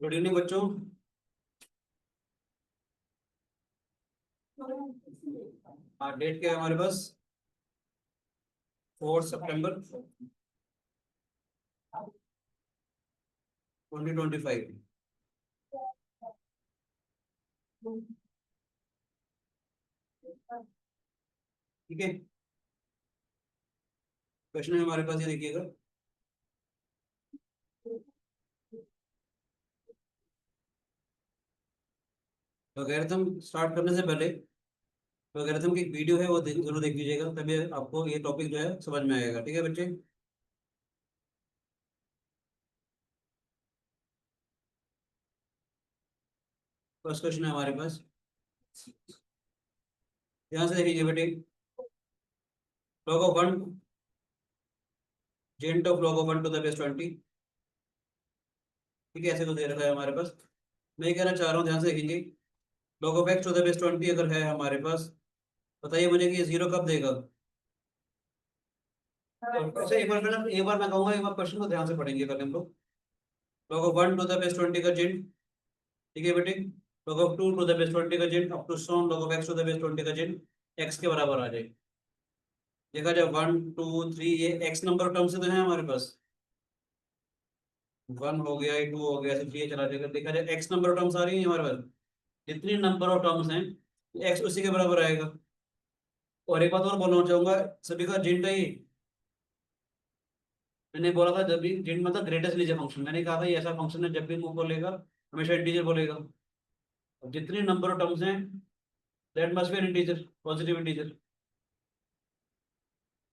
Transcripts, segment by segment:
Good evening बच्चों। Date क्या है हमारे पास? 4 सितंबर 2025। ठीक है, क्वेश्चन है हमारे पास, ये देखिएगा। लॉगरिथम स्टार्ट करने से पहले लॉगरिथम की एक वीडियो है, वो जरूर देख लीजिएगा, तभी आपको ये टॉपिक जो है समझ में आएगा। ठीक है बच्चे। फर्स्ट क्वेश्चन है हमारे पास, ध्यान से देखिए बेटे। log of 1, gent of log of 1 to the base 20। ठीक है, ऐसे तो दे रखा है हमारे पास। मैं ये कहना चाह रहा हूँ, ध्यान से देखेंगे। log of x to the base 20 अगर है हमारे पास, बताइए मुझे कि ये जीरो कब देगा। तो ऐसे एक बार मैं कहूंगा, एक बार क्वेश्चन को ध्यान से पढ़ेंगे पहले हम लोग। log of 1 to the base 20 का जेंट, ठीक है बेटे। log of 2 to the base 20 का जेंट अप टू सॉन log of x to the base 20 का जेंट x के बराबर आ जाए। देखा जाए 1 2 3, ये x नंबर टर्म से तो है हमारे पास। 1 हो गया, 2 हो गया, ऐसे 3 चला जाएगा। देखा जाए x नंबर टर्म्स आ रही है हमारे पास, जितनी नंबर ऑफ टर्म्स हैं x उसी के बराबर आएगा। और एक बात और बोलना चाहूंगा, सभी का जेंट है ये। मैंने बोला था जब भी जेंट मतलब ग्रेटेस्ट लीजिए फंक्शन, मैंने कहा था ये ऐसा फंक्शन है जब भी मुंह बोलेगा हमेशा इंटीजर बोलेगा। अब जितनी नंबर ऑफ टर्म्स हैं, that must be N integer, positive integer.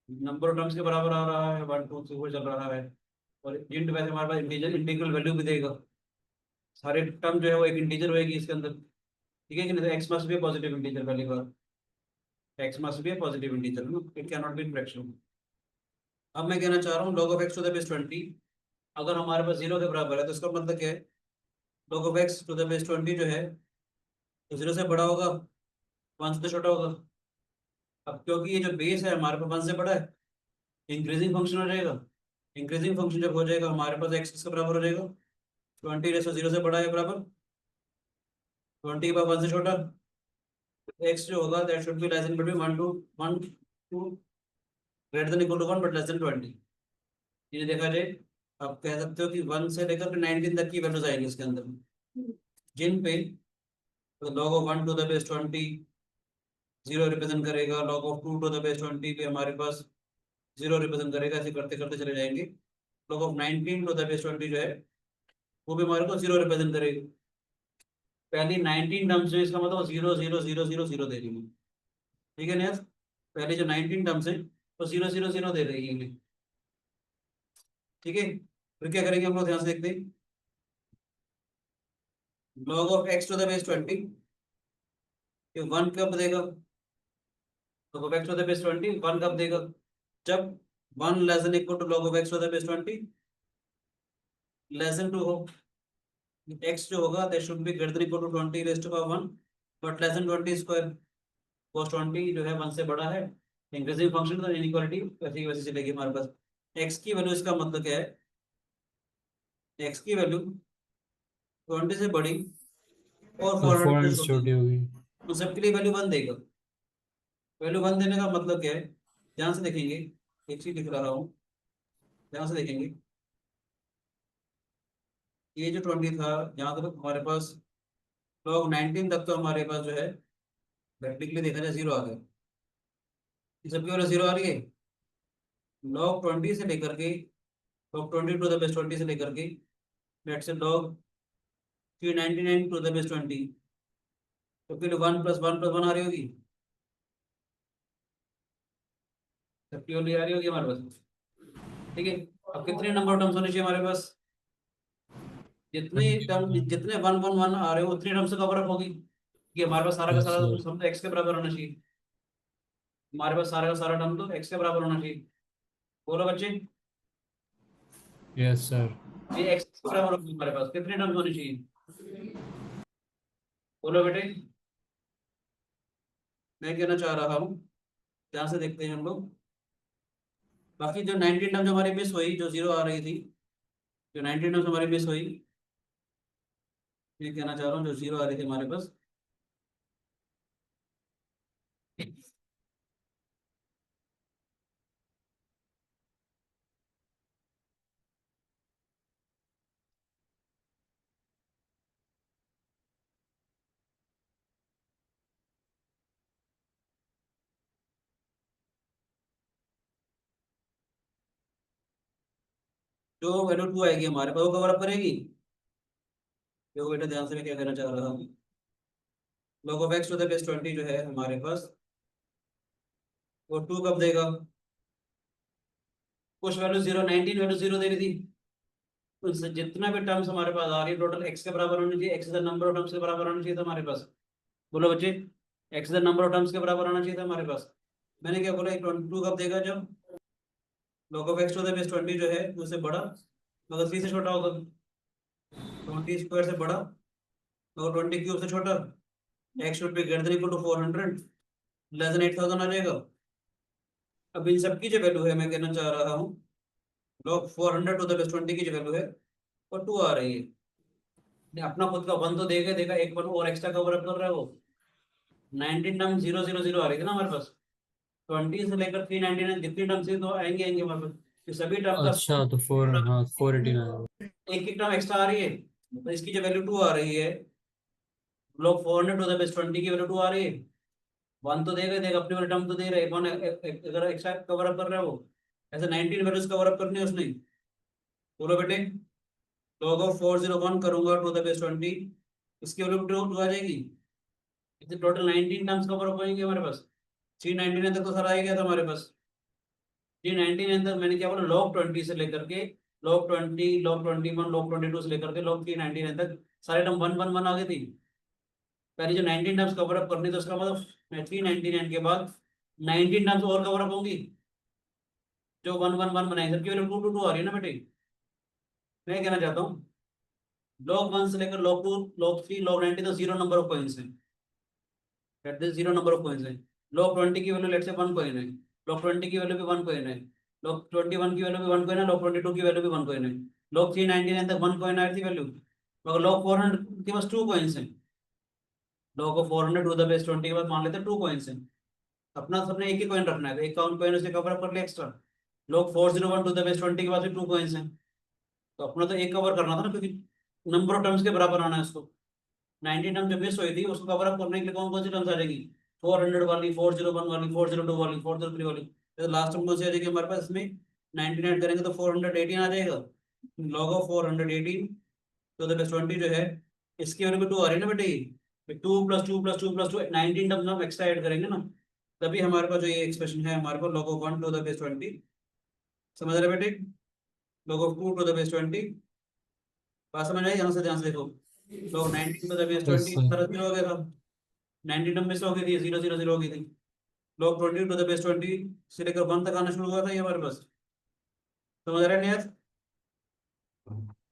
Number of terms के बराबर आ रहा है, 1 2 3 4 चल रहा है। और इंट वैसे हमारे पास इंटीजर इंटीग्रल वैल्यू भी देगा। सारे टर्म जो है वो एक इंटीजर होएगी इसके अंदर। ठीक है कि नहीं? X must be positive integer, पहली बार X must be positive integer, no it can not be fraction. अब मैं कहना चाह रहा हूँ log of x to the base 20 अगर हमारे पास जीरो के बराबर है, तो इसका मतलब क्या है? log of x to the base 20 जो है, तो जीरो से बड़ा होगा, 1 से तो छोटा होगा। अब क्योंकि ये जो बेस है हमारे पास 1 से बड़ा है, इंक्रीजिंग फंक्शन हो जाएगा। इंक्रीजिंग फंक्शन जब हो जाएगा, हमारे पास x किसके बराबर हो जाएगा? 20 रेशो 0 से बड़ा है बराबर 20 बाय 1 से छोटा। x जो होगा that should be less than between 1 to greater than equal to 1 but less than 20। ये देखा जाए, आप कह सकते हो कि 1 से लेकर 19 तक की वैल्यूज आएंगी इसके अंदर, जिन पे तो log of 1 to the base 20 zero represent करेगा, log of 2 to the base 20 पे हमारे पास जीरो रिप्रेजेंट करेगा। ऐसे करते करते चले जाएंगे। log of 19 to the base 20 जो है, वो भी हमारे को जीरो रिप्रेजेंट करेगी। पहली 19 टर्म्स में इसका मतलब 0 0 0 0 0 दे रही है। ठीक है ना? पहले जो 19 टर्म्स है वो 0 0 0 दे रही है। ठीक है, फिर क्या करेंगे हम लोग, ध्यान से देखते हैं। log of x to the base 20 ये 1 कब देगा? log of x to the base 20 1 कब देगा? जब 1 less than equal to log of x to the base 20 less than 2 हो। x जो होगा that should be greater than equal to 20 raised to power 1 but less than 20 square. cos 20 जो है 1 से बड़ा है, इंक्रीजिंग फंक्शन, तो इनइक्वालिटी वैसे की वैसे चलेगी हमारे पास। x की वैल्यू, इसका मतलब क्या है? x की वैल्यू 20 से बड़ी और और 400 400 से से छोटी, छोटी होगी। तो सबके लिए वैल्यू 1 देगा। वैल्यू 1 देने का मतलब क्या है? ध्यान से देखेंगे, एक चीज लिख रहा हूँ, ध्यान से देखेंगे। ये जो 20 था, यहाँ तक हमारे पास log 19 तक तो हमारे पास जो है प्रैक्टिकली देखा जाए जीरो आ गया। ये सबकी वैल्यू जीरो आ रही है। log 20 से लेकर के log 20 टू द बेस 20 से लेकर के let's say log 399 to the base 20, तो फिर 1 + 1 + 1 आ रही होगी, सबकी वैल्यू आ रही होगी हमारे पास। ठीक है, अब कितने नंबर टर्म्स होने चाहिए हमारे पास? जितने टर्म, जितने 1 1 1 आ रहे हो उतनी टर्म्स कवर अप होगी, कि हमारे पास सारा का यस सारा सर। सम तो एक्स के बराबर होना चाहिए। हमारे पास सारा का सारा टर्म तो एक्स के बराबर होना चाहिए। बोलो बच्चे, यस सर। ये एक्स के बराबर होगी, हमारे पास कितने टर्म्स होनी चाहिए? बोलो बेटे, मैं कहना चाह रहा हूँ, ध्यान से देखते हैं हम लोग। बाकी जो 19 टर्म जो हमारी मिस हुई, जो जीरो आ रही थी, जो 19 टर्म्स हमारी मिस हुई, ये कहना चाह रहा हूँ, जो जीरो आ रही थी हमारे पास, जो वैल्यू टू आएगी हमारे पास वो कवर अप करेगी। देखो बेटा ध्यान से मैं क्या कहना चाह रहा हूँ, log of x to the base 20 जो है हमारे पास, वो टू कब देगा? कुछ वैल्यू जीरो, 19 वैल्यू जीरो दे रही थी, उससे जितना भी टर्म्स हमारे पास आ रही है टोटल एक्स के बराबर होनी चाहिए, x the number of terms के बराबर होना चाहिए था हमारे पास। बोलो बच्चे, x the number of terms के बराबर होना चाहिए था हमारे पास। मैंने क्या बोला, 22 कब देगा? जब log of x to the base 20 जो है उससे बड़ा, मगर 3 से छोटा होगा, 20 स्क्वायर से बड़ा, मगर 20 क्यूब से छोटा, x should be greater than equal to 400, less than 8000 आ जाएगा। अब इन सब की जो वैल्यू है, मैं कहना चाह रहा हूँ, log 400 टू द बेस 20 की जो वैल्यू है वो 2 आ रही है। नहीं, अपना खुद का वन तो देगा देगा, एक वन और एक्स्ट्रा कवर अप कर रहा है वो। 19 टर्म 000 आ रही है ना हमारे पास, 20 से लेकर 399 जितनी टर्म से तो आएंगे आएंगे हमारे पास, ये सभी टर्म का अच्छा तो फोर, हाँ 489। एक एक टर्म एक्स्ट्रा आ रही है, तो इसकी जो वैल्यू टू आ रही है, लोग 400 टू द बेस 20 की वैल्यू टू आ रही है। वन तो देगा ही देगा, अपनी वाली टर्म तो दे रहा है, वन अगर एक्स्ट्रा कवर अप कर रहा है वो, ऐसे 19 वैल्यूज कवर अप करनी है उसने। बोलो बेटे, log ऑफ 401 करूंगा टू द बेस 20, इसकी वैल्यू टू आ जाएगी। इतने टोटल 19 टर्म्स कवर अप होंगे हमारे पास। 399 तक तो सारा आ गया था हमारे पास। 399 तक मैंने क्या बोला, log 20 से लेकर के log 20, log 21, log 22 से लेकर के log 399 तक सारे टर्म वन वन वन आ गए थी। पहले जो 19 टर्म्स कवर अप करनी, तो उसका मतलब 399 के बाद 19 टर्म्स और कवर अप होंगी, जो वन वन वन बनाएंगे, सबकी वैल्यू टू टू टू आ रही है ना बेटे। मैं कहना चाहता हूँ, log 1 से लेकर log 2, log 3, log 90 तो जीरो नंबर ऑफ पॉइंट्स है, that is zero number of points है। log 20 की वैल्यू लेट से 1 कॉइन है, log 20 की वैल्यू भी 1 कॉइन है, log 21 की वैल्यू भी 1 कॉइन है, log 22 की वैल्यू भी 1 कॉइन है। log 399 तक 1 कॉइन आई थी वैल्यू, मगर log 400 के पास 2 कॉइन्स हैं। log of 400 to the base 20 के बाद मान लेते हैं 2 कॉइन्स हैं। अपना सबने एक ही कॉइन रखना है, तो एक काउंट कॉइन उसे कवर अप कर लिया extra. log 401 to the base 20 के बाद भी 2 कॉइन्स हैं, तो अपना तो एक कवर करना था ना, क्योंकि नंबर ऑफ टर्म्स के बराबर आना है उसको। 19 टर्म जब मिस हुई थी उसको कवर अप करने के लिए कौन कौन सी टर्म्स आ जाएगी? 400 वाली, 401 वाली, 402 वाली, 403 वाली, तो लास्ट टर्म कौन सी आ जाएगी हमारे पास इसमें? 99 करेंगे तो 418 आ जाएगा। लॉग ऑफ 418 तो द बेस 20 जो है, इसकी वैल्यू 2 आ रही है ना बेटे, 2 + 2 + 2 + 2 19 टर्म्स हम एक्स्ट्रा ऐड करेंगे ना, तभी हमारे पास जो ये एक्सप्रेशन है हमारे पास, log of 1 to the base 20। समझ रहे बेटे? Log of 2 to the base 20, बात समझ आई? यहाँ से ध्यान से देखो, log 19 to the base yes 20 sir. तरह जीरो हो गया था, 19 टर्म मिस हो गई थी, 000 हो गई थी। लॉग 20 टू द बेस 20 से लेकर 1 तक आना शुरू हुआ था ये हमारे पास। समझ रहे हैं यार?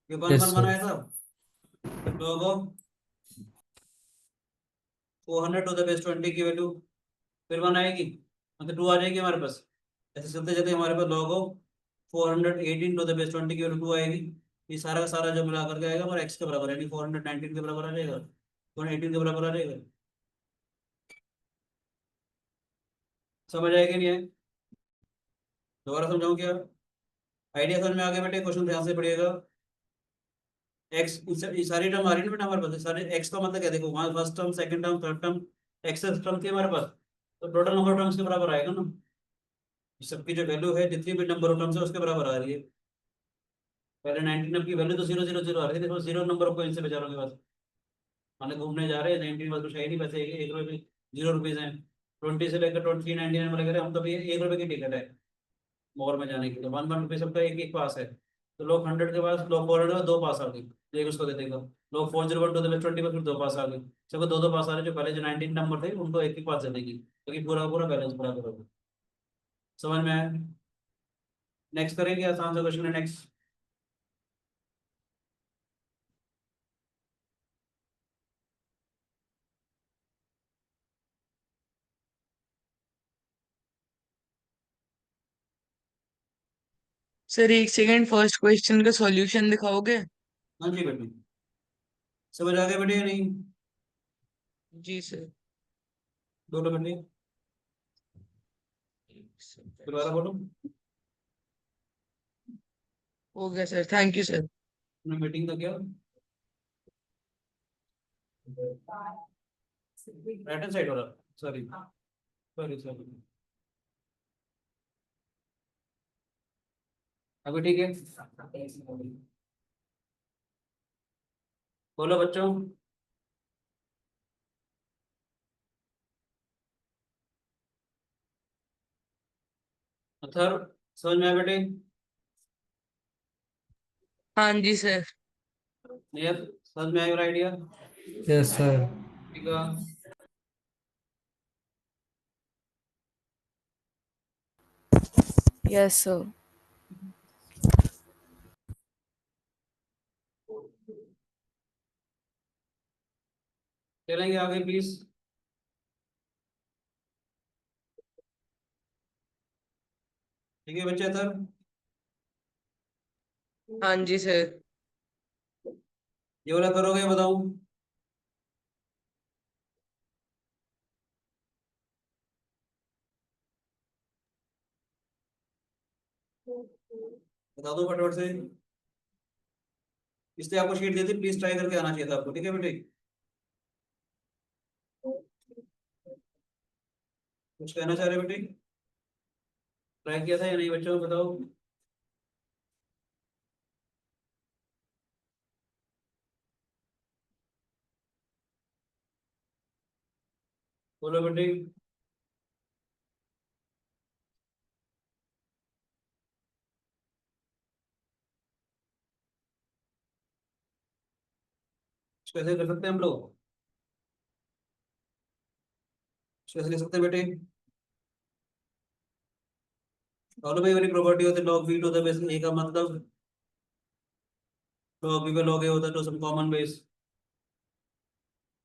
ये 1 यस 1 1 सर। आया था। Log of 400 to the base 20 की वैल्यू फिर 1 आएगी, मतलब 2 आ जाएगी हमारे पास। ऐसे चलते चलते हमारे पास log of 418 to the base 20 की वैल्यू 2 आएगी। ये सारा का सारा जब मिला करके आएगा हमारा एक्स के बराबर, यानी 419 के बराबर आ जाएगा, 418 के बराबर आ जाएगा। समझ आएगा नहीं है? दोबारा समझाऊं क्या? आइडिया समझ में आ गया बेटे? क्वेश्चन ध्यान से पढ़िएगा। एक्स, ये सारी टर्म आ रही है ना बेटा हमारे पास, सारे एक्स का मतलब क्या, देखो वहाँ first term, second term, third term, x term थी हमारे पास, तो टोटल नंबर ऑफ टर्म्स के बराबर आएगा ना। इस सबकी जो वैल्यू है, जितनी भी नंबर ऑफ टर्म्स है उसके बराबर आ रही है। पहले 19 की वैल्यू तो 000 आ रही थी, देखो जीरो नंबर ऑफ पॉइंट्स है बेचारों के पास, माने घूमने जा रहे हैं 19 बस कुछ है ही नहीं, पैसे 1 रुपये भी, 0 रुपीज हैं। 20 से लेकर 399 वाले कह रहे हैं, हम तो भैया 1 रुपये की टिकट है मॉल में जाने के लिए, 1 1 रुपये सबका एक एक पास है। तो लोग 100 के पास, लोग 400 में 2 पास आ गए, देख उसको दे देगा। लोग 401 टू द 20 में फिर 2 पास आ गए, सबको 2 2 पास आ रहे, जो पहले जो 19 नंबर थे उनको एक एक पास दे देगी, क्योंकि पूरा पूरा बैलेंस बराबर होगा। समझ में आया? नेक्स्ट करेंगे, आसान सा क्वेश्चन है नेक्स्ट। सर एक सेकंड, फर्स्ट क्वेश्चन का सॉल्यूशन दिखाओगे? हाँ जी बेटे, समझ आ गया बेटे या नहीं? जी सर। बोलो बेटे, दोबारा बोलो। हो गया sir, thank you sir. Meeting का क्या, राइट हैंड साइड वाला, सॉरी सॉरी सॉरी, अभी ठीक है। बोलो बच्चों। अथर, समझ में आया बेटे? हाँ जी सर। नियत, समझ में आया और आइडिया? Yes, sir. ठीक है, Yes, sir. चलेंगे आगे प्लीज। ठीक है बच्चे, अथर हाँ जी सर। ये वाला करोगे बताऊं? बता दो फटाफट से, इसलिए आपको शीट दी थी, प्लीज ट्राई करके आना चाहिए था आपको, ठीक है बेटे? कुछ कहना चाह रहे बेटे? ट्राई किया था या नहीं बच्चों, बताओ। बोलो बेटे। कैसे कर सकते हैं हम लोग, कैसे लिख सकते हैं बेटे? फॉलो भाई वाली प्रॉपर्टी होती है, log V to the base A का मतलब लॉग वी पे लॉग ए होता है टू सम कॉमन बेस,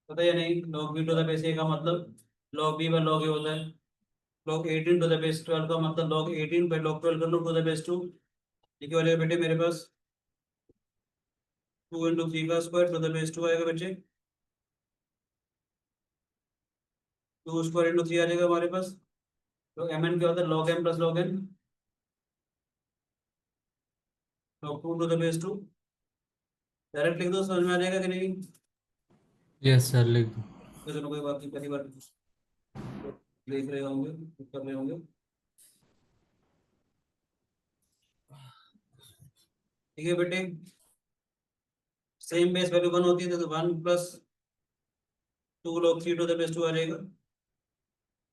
पता है या नहीं? Log V to the base A का मतलब log B by log A होता है। लॉग 18 टू द बेस 12 का मतलब लॉग 18 बाय लॉग 12 कर लो टू द बेस 2। ठीक है वाले बेटे, मेरे पास 2 इंटू 3 का स्क्वायर टू द बेस 2 आएगा बच्चे। 2 स्क्वायर इंटू 3 आ जाएगा हमारे पास। तो एम एन क्या होता है, log m plus log n, log 2 to the base 2। Direct लिख दो, समझ में आ जाएगा कि नहीं? Yes, sir. लिख दो. चलो कोई बात नहीं, पहली बार देख रहे होंगे, कर रहे होंगे। ठीक है बेटे, सेम बेस वैल्यू 1 होती है तो 1 plus 2 log 3 to the base 2 आ जाएगा,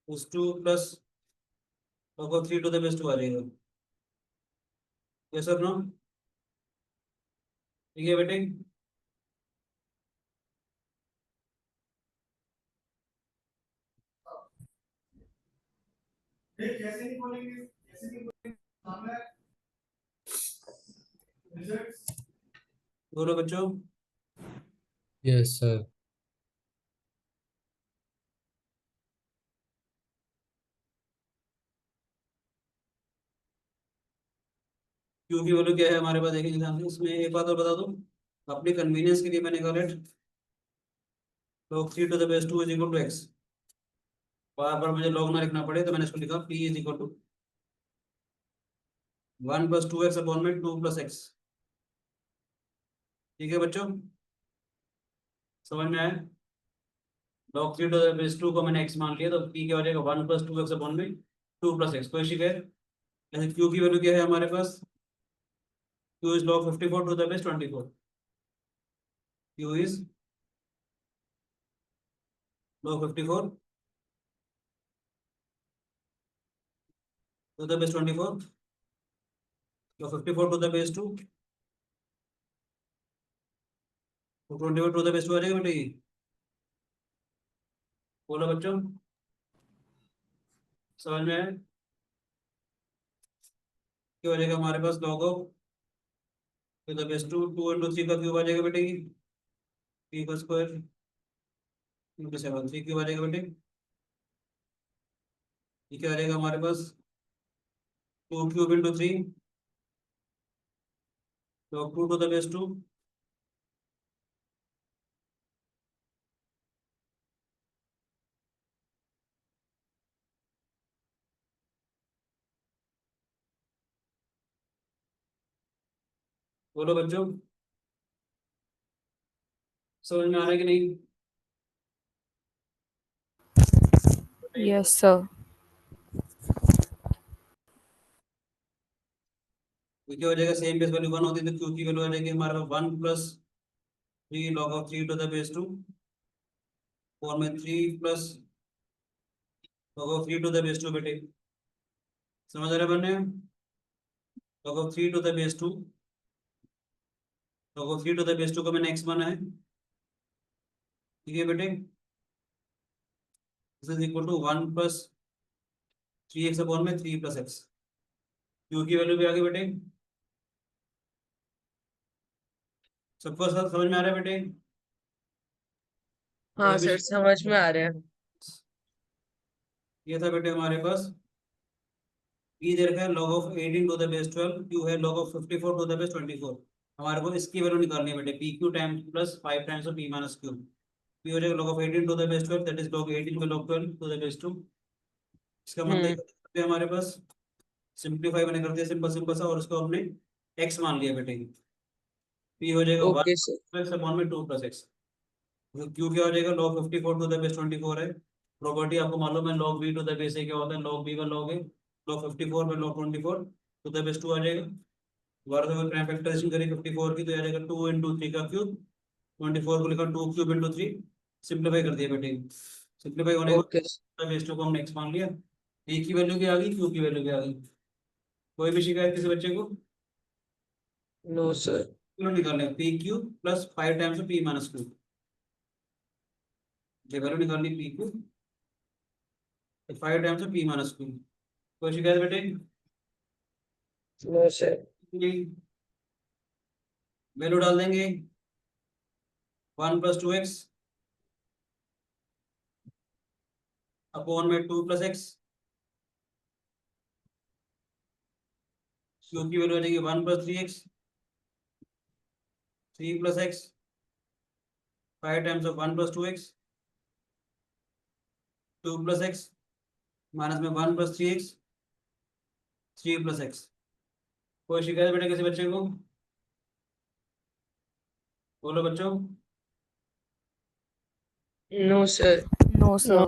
उस 2 plus log 3 to the base 2 आ जाएगा। ये सब नो, ठीक है बेटे? बोलो बच्चों। Yes, sir. क्यू की वैल्यू क्या है हमारे पास, देखिए ध्यान से, इसमें एक बात और बता दूं, अपनी कन्वीनियंस के लिए मैंने कहा let log 3 to the base 2 is equal to X. बार बार मुझे log ना लिखना पड़े तो मैंने इसको लिखा p is equal to 1 plus 2x upon में 2 प्लस एक्स। ठीक है बच्चों, समझ में आया? log 3 टू द बेस 2 को मैंने x मान लिया तो p क्या हो जाएगा, 1 प्लस 2x अपॉन में 2 प्लस एक्स। कोई शिकायत? ऐसे q की वैल्यू क्या है हमारे पास, q is log 54 to the base 24। q is log 54 to the base 24, तो 54 टू द बेस 2, तो 24 टू द बेस 2 आ जाएगा बेटे ये। बोलो बच्चों, समझ में आया? क्या हो जाएगा हमारे पास, log of to the base 2, 2 into 3 का क्यूब आ जाएगा बेटे, p का स्क्वायर इंटू 7, 3 क्यूब आ जाएगा बेटे। ये क्या आ जाएगा हमारे पास, 2 cube into 3, log 2 to the base 2, बोलो बच्चों, समझ में आ रहा है कि नहीं? Yes, sir. क्या हो जाएगा, सेम बेस वैल्यू 1 होती है तो क्यू की वैल्यू आ जाएगी हमारे पास 1 plus 3 log of 3 to the base 2, और में 3 plus log of 3 to the base 2 बेटे, समझ रहे बनने? log of 3 to the base 2, log of 3 to the base 2 को मैंने x माना है, ठीक है बेटे, this is equal to 1 plus 3x upon में 3 प्लस x, क्यू की वैल्यू भी आ गई बेटे, सबको समझ में आ रहा है बेटे? हाँ कोई भी सर, समझ में आ रहा है। ये था बेटे हमारे पास, ई दे रखा है log of 18 to the base 12, q है log of 54 to the base 24, हमारे को इसकी वैल्यू निकालनी है बेटे, P Q times plus 5 times of P minus Q, P हो जाएगा log of 18 to the base 12, that is log 18 पे log 12 to the base 2, इसका मतलब ये हमारे पास सिंप्लीफाई मैंने कर दिया सिंपल सिंपल सा, और उसको हमने x मान लिया बेटे, p हो जाएगा 1 ओके सर। प्लस अपॉन में 2 प्लस x, क्यू क्या हो जाएगा log 54 टू द बेस 24 है, प्रॉपर्टी आपको मालूम है log b to the base A क्या होता है, log b का log है, log 54 में log 24 टू द बेस 2 आ जाएगा, दोबारा से प्राइम फैक्टराइजेशन करें 54 की तो आ जाएगा 2 इंटू 3 का क्यूब, 24 को लिखा 2 क्यूब इंटू 3, सिंप्लीफाई कर दिया बेटे, सिंप्लीफाई होने के ओके बाद बेस 2 को हमने x मान लिया, ए की वैल्यू क्या आ गई, क्यू की वैल्यू क्या आ गई, कोई भी शिकायत किसी बच्चे को? No sir. क्यों निकालने, p q plus 5 times p minus q, ये वैल्यू निकालनी p q 5 times p minus q, कोई शिकायत बेटे? No sir. वैल्यू डाल देंगे 1 प्लस 2x अपॉन में 2 प्लस x, क्यू की वैल्यू आ जाएगी 1 plus 3x, 3 plus x, 5 times of 1 plus 2x, 2 plus x minus में 1 प्लस 3x, 3 प्लस x, कोई शिकायत बेटे किसी बच्चे को? बोलो बच्चों। No sir. No, sir.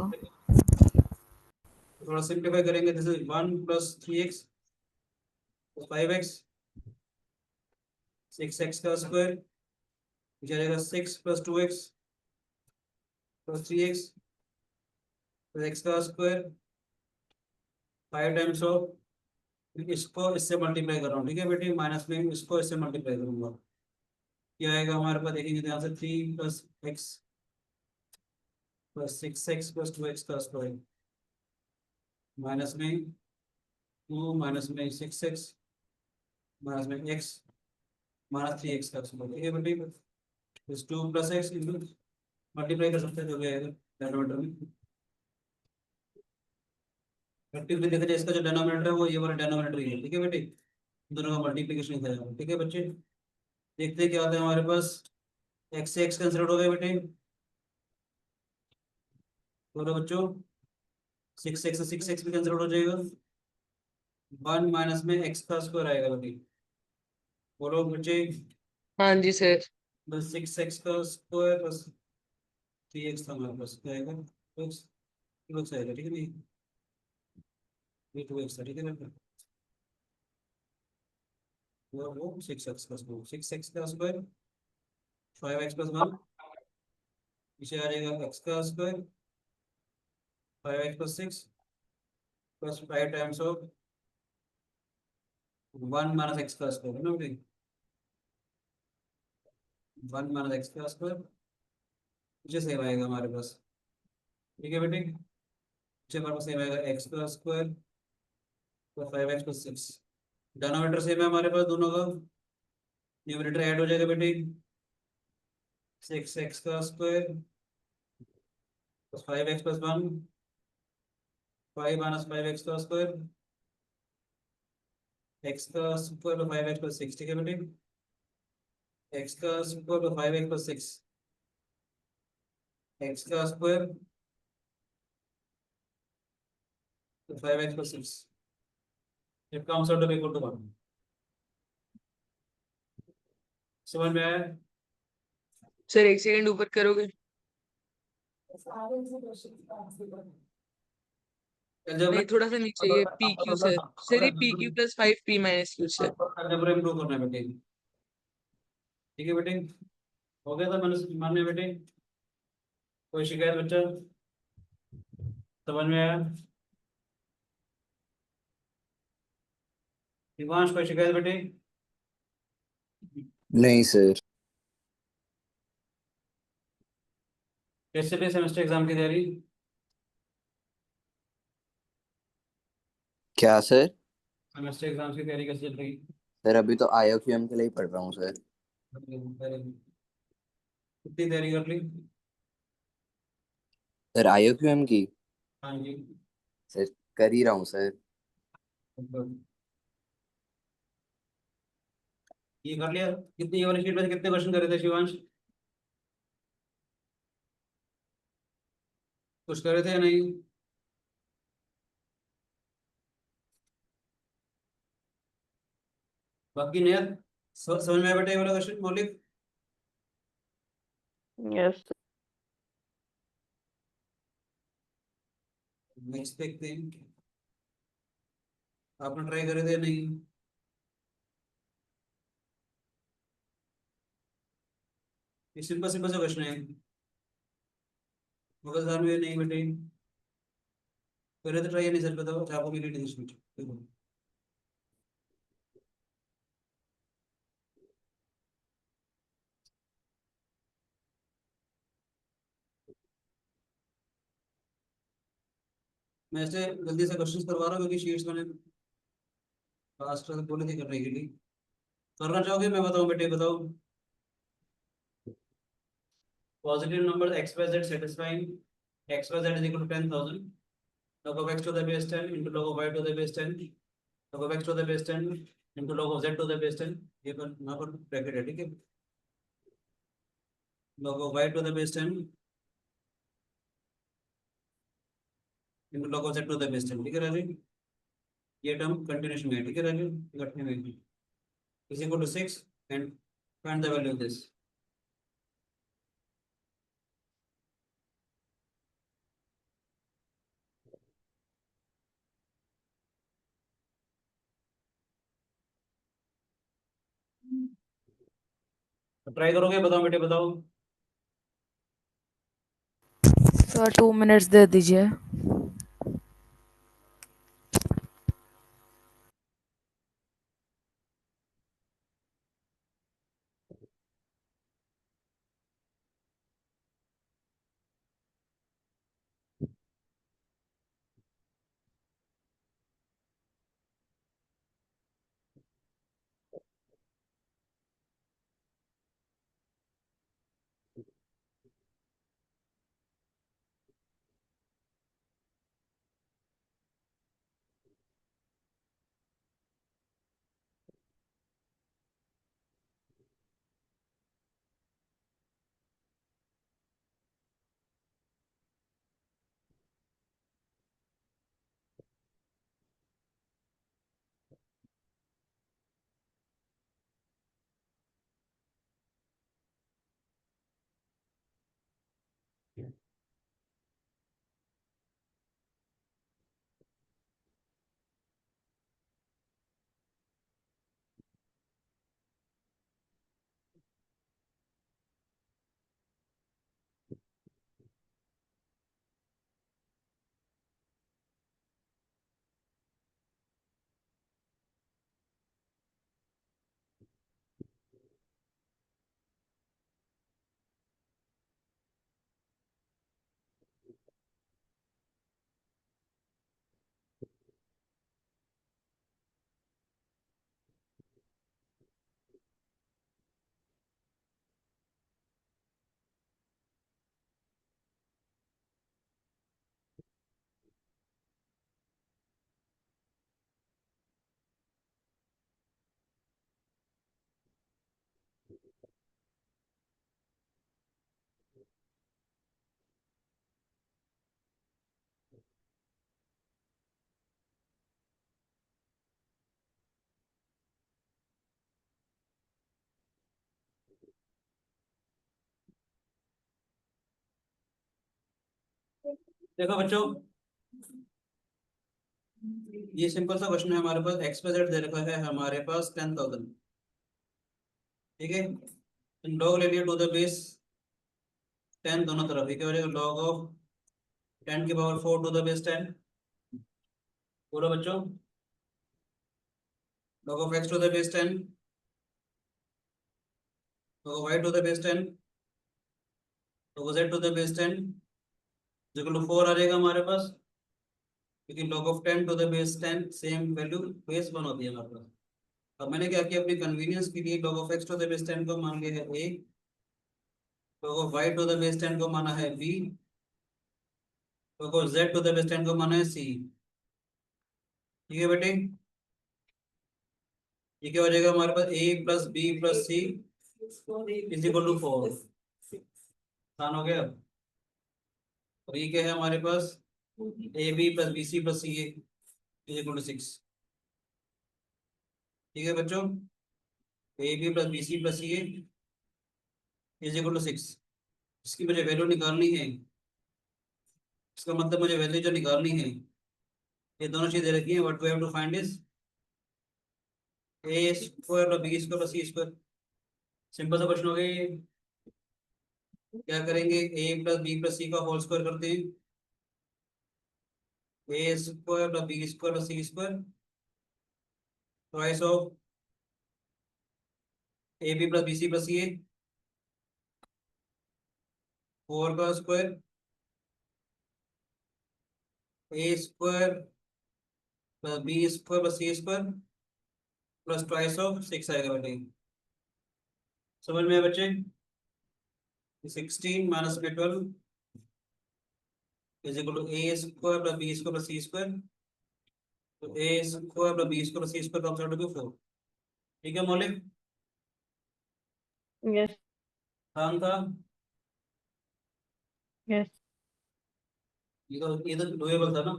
थोड़ा सिंप्लीफाई करेंगे, this is 1 plus 3x 5x 6x का स्क्वायर, जाएगा 6 plus 2x plus 3x plus x का स्क्वायर 5 टाइम्स ऑफ, इसको इससे मल्टीप्लाई कर रहा हूँ, ठीक है बेटे, माइनस में इसको इससे मल्टीप्लाई करूंगा, क्या आएगा हमारे पास, देखेंगे ध्यान से, 3 plus x plus 6x plus 2x का स्क्वायर, माइनस में 2 माइनस में 6x माइनस में x माइनस 3x का स्क्वायर, ठीक है बेटे, इस 2 प्लस x इंटू मल्टीप्लाई कर सकते हैं जो भी आएगा डिनोमिनेटर में, 30 में देखा जाए इसका जो डिनोमिनेटर है वो ये वाला डिनोमिनेटर ही है, ठीक है बेटे, दोनों का मल्टीप्लिकेशन किया जाएगा, ठीक है बच्चे, देखते हैं क्या आता है हमारे पास, x से x कैंसिल हो गए बेटे, बोलो बच्चों, 6x से 6x भी कैंसिल हो जाएगा, 1 माइनस में x का स्क्वायर आएगा बेटे, बोलो बच्चे, हाँ जी सर। बस 6x का स्क्वायर बस 3x था हमारे पास, क्या आएगा, 2x आएगा, ठीक है नहीं, ये 2x था, ठीक है बेटा, वो 6x का स्क्वायर, 6x का स्क्वायर 5x प्लस 1, पीछे आ जाएगा x का square 5x plus 6 plus 5 times of 1 minus x का स्क्वायर है ना बेटे, 1 माइनस x का स्क्वायर, पीछे सेम आएगा हमारे पास, ठीक है बेटे, पीछे हमारे पास सेम आएगा x का square plus 5x plus 6, denominator same है हमारे पास दोनों का, न्यूमरेटर ऐड हो जाएगा बेटे, 6x का square plus 5x plus 1, 5 minus 5x का स्क्वायर, x का स्क्वायर प्लस 5x प्लस 6, ठीक है बेटे, एक्स का स्क्वायर 5x प्लस 6, एक्स का square 5x plus 6, it comes out to be equal to 1। समझ में आया? सर एक सेकंड ऊपर करोगे? नहीं, थोड़ा सा नीचे, ये पी क्यू सर। सर ये P q plus 5p minus Q sir. Algebra improve करना है बेटे। ठीक है बेटे, हो गया था मैंने मानने बेटे? कोई शिकायत बच्चा? समझ में आया? दिवांश कोई शिकायत बेटे? नहीं सर। कैसे पे सेमेस्टर एग्जाम की तैयारी? क्या सर? सेमेस्टर एग्जाम की तैयारी कैसे चल रही? सर अभी तो IOQM के लिए ही पढ़ रहा हूँ सर। कितनी तैयारी कर ली? सर IOQM की? हाँ जी। सर कर ही रहा हूँ सर। ये कर लिया? कितनी ये वाली शीट में से कितने क्वेश्चन करे थे शिवांश? कुछ करे थे या नहीं? बाकी नया समझ में आया बेटा ये वाला क्वेश्चन मौलिक? Yes. नेक्स्ट देखते हैं, आपने ट्राई करे थे या नहीं? ये सिंपल सिंपल सा क्वेश्चन है, मगजदार में नहीं बेटे। करे तो ट्राई नहीं सर, बताओ आपको मिली नहीं इसमें? देखो मैं ऐसे जल्दी से क्वेश्चंस करवा रहा हूँ क्योंकि शीट्स मैंने लास्ट तक बोली थी करने के लिए। करना चाहोगे मैं बताऊं बेटे? बताओ। Positive number x y z satisfying x y z is equal to 10,000, log of x to the base 10 into log of y to the base 10, log of x to the base 10 into log of z to the base 10, ये पर यहाँ पर bracket है, ठीक है? log of y to the base 10 into log of z to the base 10, ठीक है राजू? ये टर्म कंटिन्यूशन में है, ठीक है राजू? इकट्ठे में is equal to 6 and find the value of this. Try करोगे? बताओ बेटे बताओ। सर 2 minutes दे दीजिए। देखो बच्चों, ये सिंपल सा क्वेश्चन है, हमारे पास एक्स वाई जेड दे रखा है, हमारे पास 10,000, ठीक है। लॉग ले लिया टू द बेस 10 दोनों तरफ, ठीक है। लॉग ऑफ 10 की पावर 4 टू द बेस 10, बोलो बच्चों। log of x to the base 10, log of y to the base 10, log of z to the base 10 equal to 4 आ जाएगा हमारे पास, क्योंकि log of 10 to the base 10 same value base 1 होती है हमारे पास। अब मैंने क्या किया, अपनी कन्वीनियंस के लिए log of x to the base 10 को मान लिया है a, log of y to the base 10 को माना है b, log of z to the base 10 को माना है c, ठीक है बेटे। ये क्या हो जाएगा हमारे पास, a plus B plus C is equal to 4, आसान हो गया। और ये क्या है हमारे पास, A B plus B C plus C is equal to 6, ठीक है बच्चों। A B plus B C plus C is equal to 6, इसकी मुझे वैल्यू निकालनी है। इसका मतलब मुझे वैल्यू जो निकालनी है, ये दोनों चीजें रखी हैं, what we have to find is A square plus B square plus C square. Simple सा क्वेश्चन हो गया ये। क्या करेंगे, A plus B plus C का होल स्क्वायर करते हैं, A square plus B square plus C square twice of A B plus B C plus C, 4 का square, A square plus B square plus C square plus twice of 6 आएगा बेटे। समझ में आया बच्चे, 16 minus में 12 is equal to A square plus B square plus C square, तो A square plus B square plus C square का answer two 4, ठीक है मौलिक, Yes, आसान था। yes. ये तो डुएबल था ना।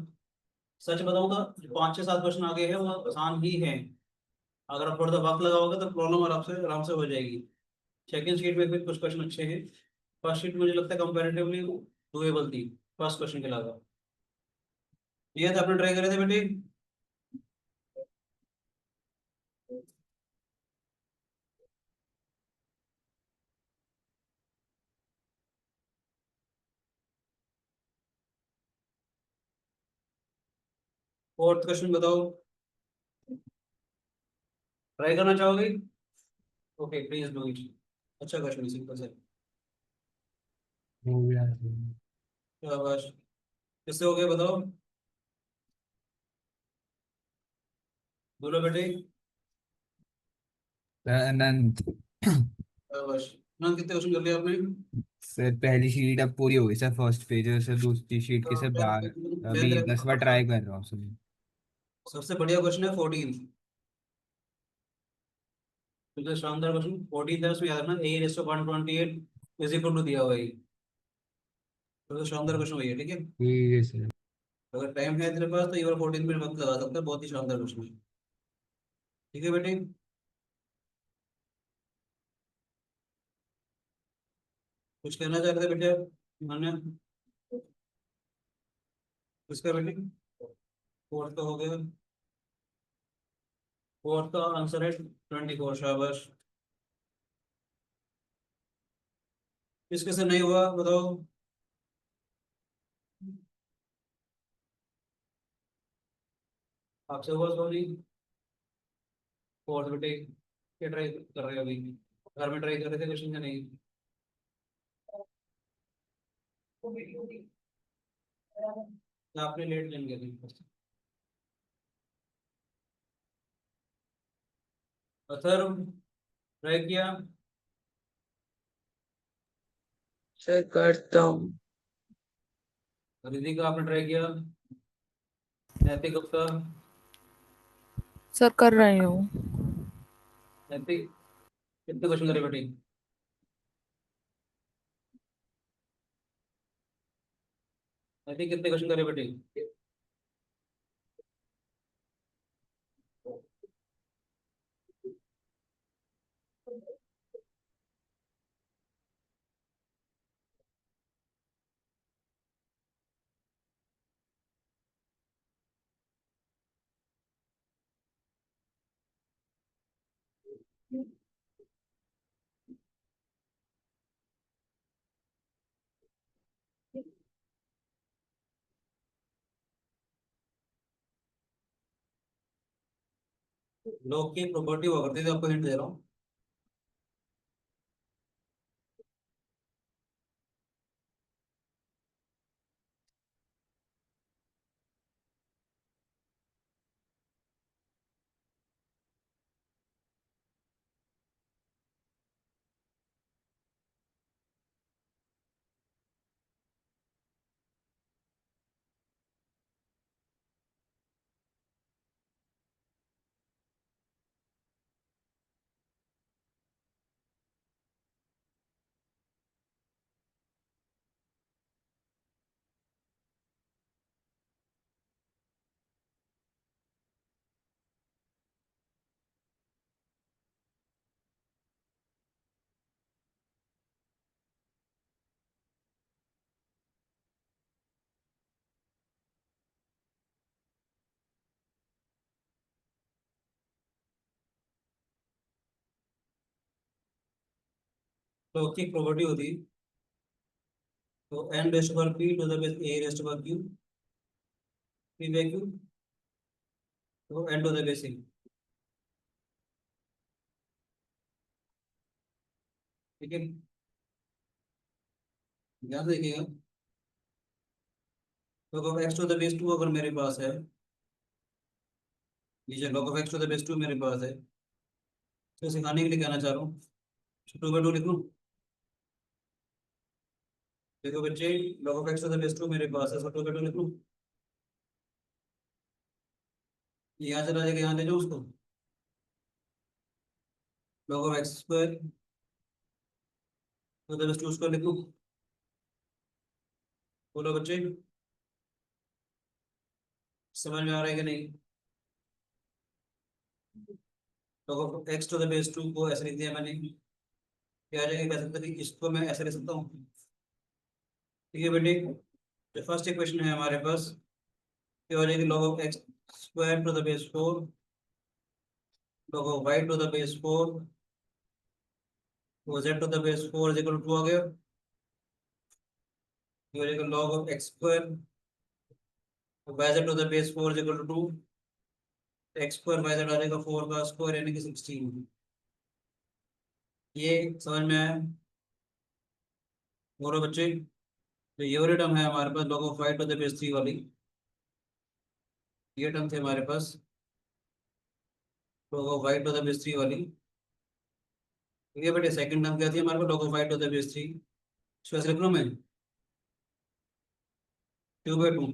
सच बताऊं तो जो 5 6 7 क्वेश्चन आगे है वो आसान ही है, अगर आप थोड़ा सा वक्त लगाओगे तो प्रॉब्लम आराम से हो जाएगी। सेकंड शीट में भी कुछ क्वेश्चन अच्छे हैं, फर्स्ट शीट मुझे लगता है कंपैरेटिवली डुएबल थी फर्स्ट क्वेश्चन के अलावा। ये तो आपने ट्राई करे थे बेटे। फोर्थ क्वेश्चन बताओ, ट्राई करना चाहोगे? Okay please do it. अच्छा क्वेश्चन, सिंपल से। हो गया शाबाश, किससे हो गया बताओ, बोलो बेटे। अनंत। शाबाश, ना कितने क्वेश्चन कर लिया आपने? सर पहली शीट अब पूरी हो गई सर, फर्स्ट पेज है सर, दूसरी शीट के तो सर बाहर। मैं अभी तेरे 10 बार ट्राई कर रहा हूँ सर। सबसे बढ़िया क्वेश्चन है 14, सबसे शानदार क्वेश्चन 14 है, उसमें याद रखना A raise to 128 is equal to दिया हुआ है। सबसे शानदार क्वेश्चन वही है, ठीक है। ठीक है सर। अगर टाइम है तेरे पास तो ये वाला 14 मिनट वक्त लगा सकता है, बहुत ही शानदार क्वेश्चन है, ठीक है बेटे। कुछ कहना चाह रहे थे बेटे आप, मान्य किसका बेटे? फोर्थ का हो गया, फोर्थ का आंसर है 24, शाबाश। किसके से नहीं हुआ बताओ? आपसे हुआ सॉरी। फोर्थ बेटे क्या ट्राई कर रहे हो अभी, घर में ट्राई कर रहे थे क्वेश्चन या नहीं? या आपने लेट लेंगे अभी? अथर्व ट्राई किया? सर करता हूँ। रिद्धि का आपने ट्राई किया? नैतिक गुप्ता, सर कर रही हूँ। नैतिक कितने क्वेश्चन करे बेटे? नैतिक कितने क्वेश्चन करे बेटे? लोग की प्रॉपर्टी हुआ करती थी, आपको हिंट दे रहा हूँ। लोग की प्रॉपर्टी होती है, तो एन रेस्ट पर p to the base a raised पर क्यू, पी बाई क्यू, तो n to the base a. ठीक है, ध्यान से देखिएगा। log of x to the base two अगर मेरे पास है, नीचे log of x to the base two मेरे पास है, तो सिखाने के लिए कहना चाह रहा हूँ, टू बाई टू लिख लूँ। देखो बच्चे, log of x to the base two मेरे पास है, सो टू बाई टू लिख लूँ। यहाँ चला जाएगा, यहाँ ले जाओ उसको, log of x square to the base two square लिख लूँ। बोलो बच्चे, समझ में आ रहा है कि नहीं? log of x to the base two को ऐसे लिख दिया मैंने, क्या आ जाएगा, कह सकते हैं कि इसको मैं ऐसे लिख सकता हूँ। ठीक है बेटे, जो फर्स्ट इक्वेशन है हमारे पास, क्या हो जाएगी, log of x square to the base four, log of Y to the base four, वो Z to the base four is equal to आ गया। ये हो जाएगा log of x square Y Z to the base four is equal to two, X square Y Z आ जाएगा four का square यानी कि 16। ये समझ में आया? बोलो बच्चे, तो ये वाली टर्म है हमारे पास log of Y to the base three वाली, ये टर्म थे हमारे पास log of Y to the base three वाली। ठीक है बेटे, सेकंड टर्म क्या थी हमारे पास, log of Y to the base three, इसको ऐसे लिख लूँ मैं, two by two,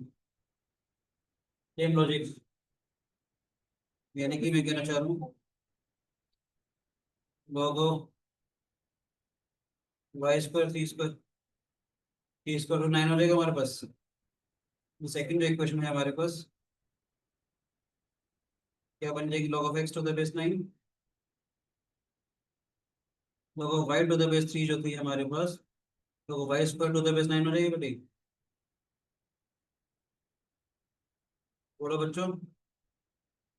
same logic. यानी कि मैं कहना चाह रहा हूँ, log of y square three square to nine हो जाएगा हमारे पास। सेकंड जो इक्वेशन है हमारे पास, क्या बन जाएगी, log of x to the base nine, log of Y to the base three जो थी हमारे पास, log of y square to the base nine हो जाएगी बेटे। बोलो बच्चों,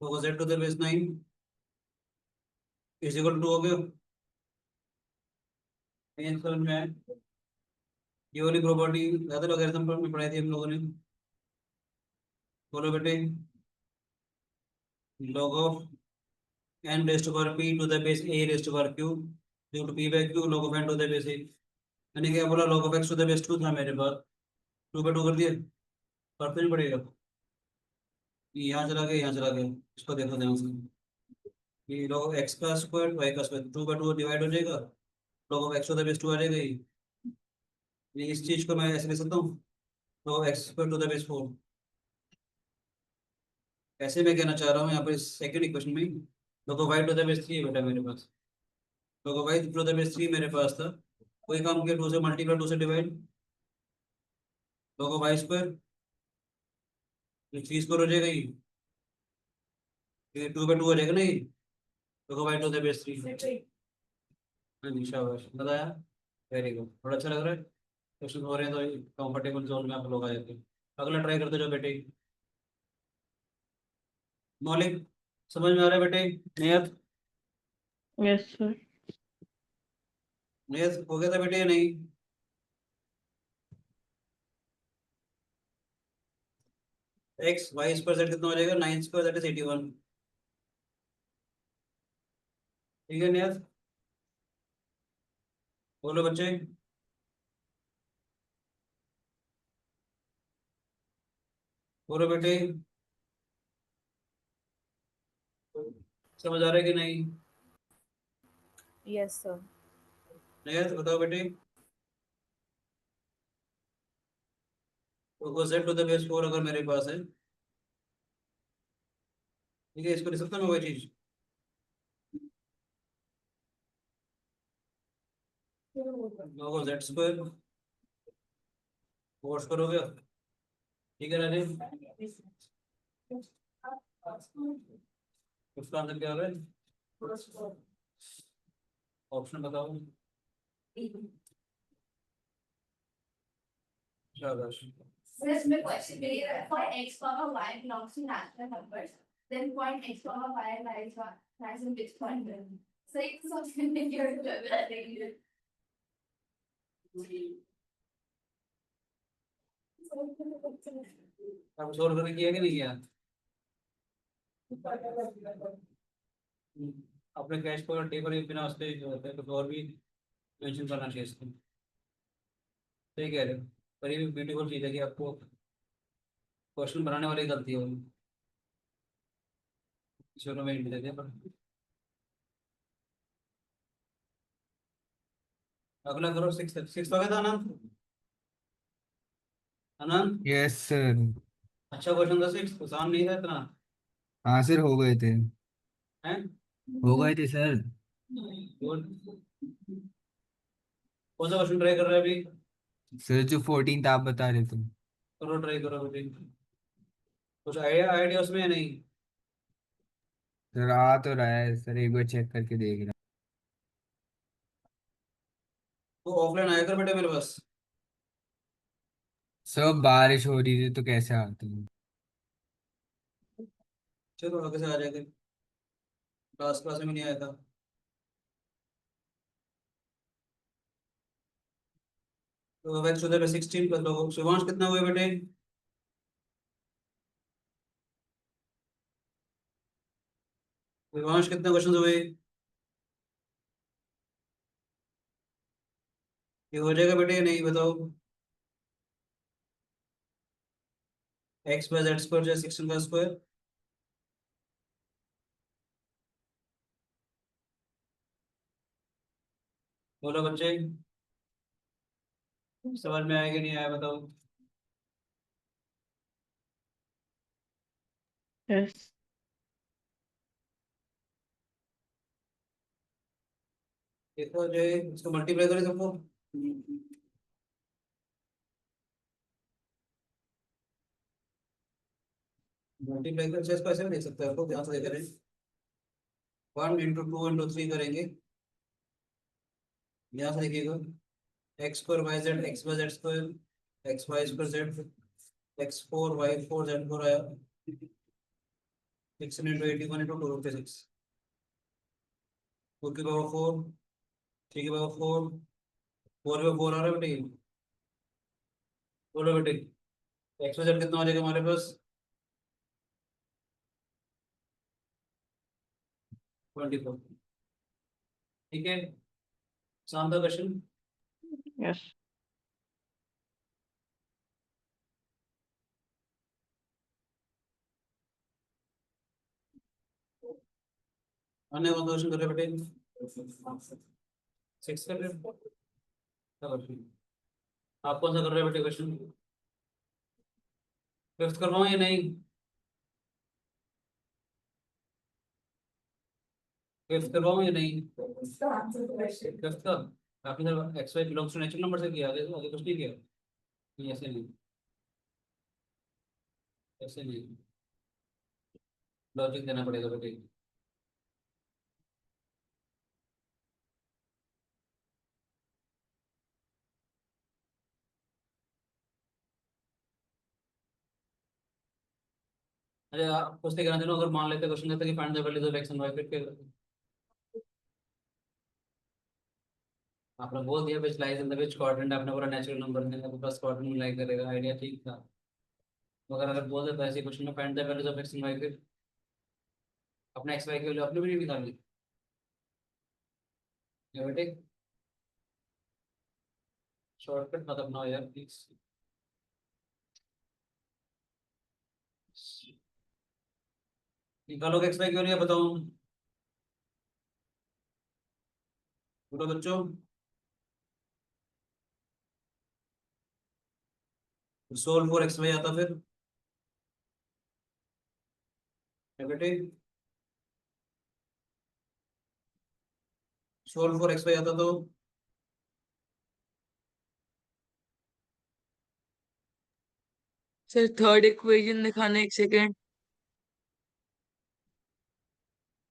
log of z to the base nine is equal to हो गया। ये समझ में आया? ये वाली प्रॉपर्टी ज्यादा लोगरिथम पर में पढ़ाई थी हम लोगों ने। बोलो बेटे, log ऑफ n रेस्ट पर p to the base a raised पर q equal to p by q log of n to the base a। मैंने क्या बोला, log of x to the base two था मेरे पास, टू बाय टू कर दिया, फर्क तो नहीं पड़ेगा। ये यहाँ चला गया, यहाँ चला गया, इसको देखो ध्यान से, ये log ऑफ x का स्क्वायर y का square two by two divide हो जाएगा, log of x to the base two आ जाएगा। ये इस चीज को मैं ऐसे लिख सकता हूँ, log of x square to the base four. ऐसे मैं कहना चाह रहा हूँ यहाँ पर सेकंड इक्वेशन में, log of y to the base three है बेटा मेरे पास, log of y to the base three मेरे पास था, कोई काम किया, टू से मल्टीप्लाई टू से divide, log of y square, three square हो जाएगा, ये टू बाय टू हो जाएगा ना, ये log of y to the base three. हाँ जी, शाबाश, मजा आया, वेरी गुड, थोड़ा अच्छा लग रहा है। क्वेश्चन हो रहे हैं तो कंफर्टेबल जोन में आप लोग आ जाते हैं। अगला ट्राई करते जाओ बेटे। मौलिक समझ में आ रहा है बेटे? नियत, यस सर। नियत हो गया था बेटे या नहीं? एक्स वाई स्क्वायर जेड कितना हो जाएगा, नाइन स्क्वायर दैट इज 81। ठीक है नियत, बोलो बच्चे। बोलो बेटे, समझ आ रहा है कि नहीं? Yes sir. नियत बताओ बेटे। तो z टू द बेस 4 अगर मेरे पास है, ठीक है, इसको लिख सकता हूँ मैं वही चीज। लोगो z स्क्वायर वॉश करोगे, ठीक है राजीव? उसका आंसर क्या हो रहा है? ऑप्शन बताओ। शाबाश। So this my question really point x comma y belongs to natural numbers. Then point x comma y lies in which point? So it's something that you're doing. अब सोल्व करने किया कि नहीं किया? अपने कैश पर टेबल बिना उसके जो होता है कुछ और भी मेंशन करना चाहिए इसको। सही कह रहे हो, पर ये भी ब्यूटीफुल चीज़ है कि आपको क्वेश्चन बनाने वाली गलती होगी, शुरू में हिंट देते हैं पर। अगला करो, सिक्स सिक्स हो गया था आनंद। आनंद, यस सर। अच्छा क्वेश्चन था सिक्स, आसान नहीं था इतना। हाँ सर, हो गए थे। हैं? हो गए थे सर। Good. कौन सा क्वेश्चन ट्राई कर रहा है अभी? सर जो 14th आप बता रहे थे। करो, ट्राई करो बेटे। कुछ आइडिया आइडिया उसमें है नहीं? सर आ तो रहा है सर, एक बार चेक करके देख रहा तो ऑफलाइन आया कर बेटे मेरे पास। सब बारिश हो रही थी तो कैसे आते हैं। चलो आगे से आ जाएगा, क्लास क्लास में नहीं आया था। तो वैक्स उधर 16 प्लस लोगों, शिवांश कितना हुए बेटे? शिवांश कितने क्वेश्चन हुए? ये हो जाएगा बेटे या नहीं बताओ? एक्स प्लस जेड स्क्वायर जो 16 का स्क्वायर। बोलो बच्चे, समझ में आया कि नहीं आया बताओ? Yes. देखो जो है इसको मल्टीप्लाई करें सबको। मल्टीप्लाई कर इसको ऐसे भी देख सकते हैं, आपको ध्यान से देख रहे हैं। 1 × 2 × 3 करेंगे, ध्यान से देखिएगा। X square Y z, x y z square, x y square z, x four y four z four आया। 16 × 81 × 256, 2 की पावर 4, 3 की पावर 4, 4 आ रहा है बेटे। बोलो बेटे, एक्स वाई जेड कितना आ जाएगा हमारे पास? 24। ठीक है, शानदार क्वेश्चन। Yes. अन्य कौन सा क्वेश्चन कर रहे बेटे? 6 कर रहे हो? चलो ठीक। आप कौन सा कर रहे हो बेटे क्वेश्चन? फिफ्थ करवाऊं या नहीं? फिफ्थ करवाऊं या नहीं? फिफ्थ का आपने sir x y belongs to natural number से किया, आगे आगे कुछ नहीं किया? नहीं ऐसे नहीं, ऐसे नहीं, लॉजिक देना पड़ेगा बेटे। अरे आप पूछते कहना चाहूँ, अगर मान लेते क्वेश्चन कहते कि find the values of x and y, फिर क्या? आपने बोल दिया which lies in the which quadrant, आपने बोला नेचुरल नंबर में, आपके पास क्वाड्रेंट में लाई करेगा, आइडिया ठीक था। मगर अगर बोल देता ऐसे क्वेश्चन में find the values of x and y, फिर अपने एक्स वाई की वैल्यू आपने भी नहीं निकाली। ये बेटे शॉर्टकट मत अपनाओ यार प्लीज। निकालो एक्स वाई क्यों नहीं है बताओ। बोलो बच्चों। सोल्व फॉर एक्स वाई आता फिर क्या बेटे। सोल्व फॉर एक्स वाई आता तो सर थर्ड इक्वेशन दिखाना, एक सेकेंड।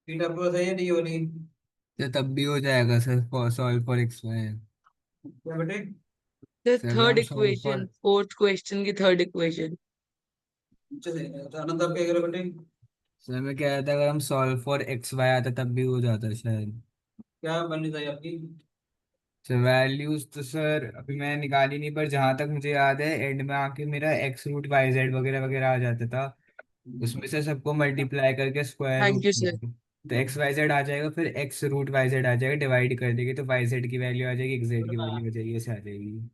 फीट आपके पास है या नहीं वाली। तो तब भी हो जाएगा sir, for solve for x y. क्या बेटे। सर सर अगर थर्ड हम solve equation, for, fourth question की थर्ड इक्वेशन। नीचे से आनंद आप क्या कह रहे हो बेटे। सर मैं कह रहा था अगर हम सॉल्व फॉर एक्स वाई आता तब भी हो जाता शायद। क्या बननी चाहिए आपकी। सर वैल्यूज तो सर अभी मैं निकाली नहीं, पर जहां तक मुझे याद है एंड में आके मेरा एक्स रूट वाई जेड वगैरह वगैरह आ जाता था। उसमें से सबको मल्टीप्लाई करके square thank root you sir. किया तो एक्स वाई जेड आ जाएगा, फिर एक्स रूट वाई जेड आ जाएगा, डिवाइड कर देंगे तो वाई जेड की वैल्यू आ जाएगी, एक्स जेड की वैल्यू आ जाएगी, ऐसे आ जाएगी।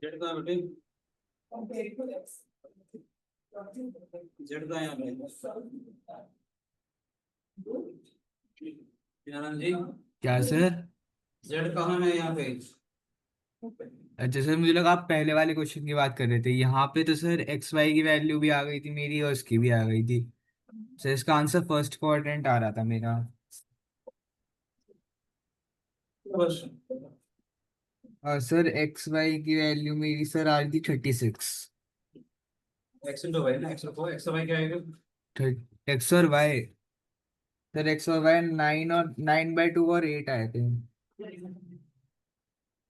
जेड कहाँ है बेटे। जेड कहाँ है यहाँ पे। आनंद जी क्या सर? जेड कहाँ है यहाँ पे। अच्छा सर, मुझे लगा आप पहले वाले क्वेश्चन की बात कर रहे थे। यहाँ पे तो सर एक्स वाई की वैल्यू भी आ गई थी मेरी और उसकी भी आ गई थी। सर इसका आंसर फर्स्ट क्वाड्रेंट आ रहा था मेरा। बस और सर एक्स वाई की वैल्यू मेरी सर आ रही थी 36। एक्स इंटू वाई ना, एक्स रखो एक्स वाई क्या आएगा। एक्स और वाई, सर एक्स और वाई 9 और 9/2 और 8 आए थे।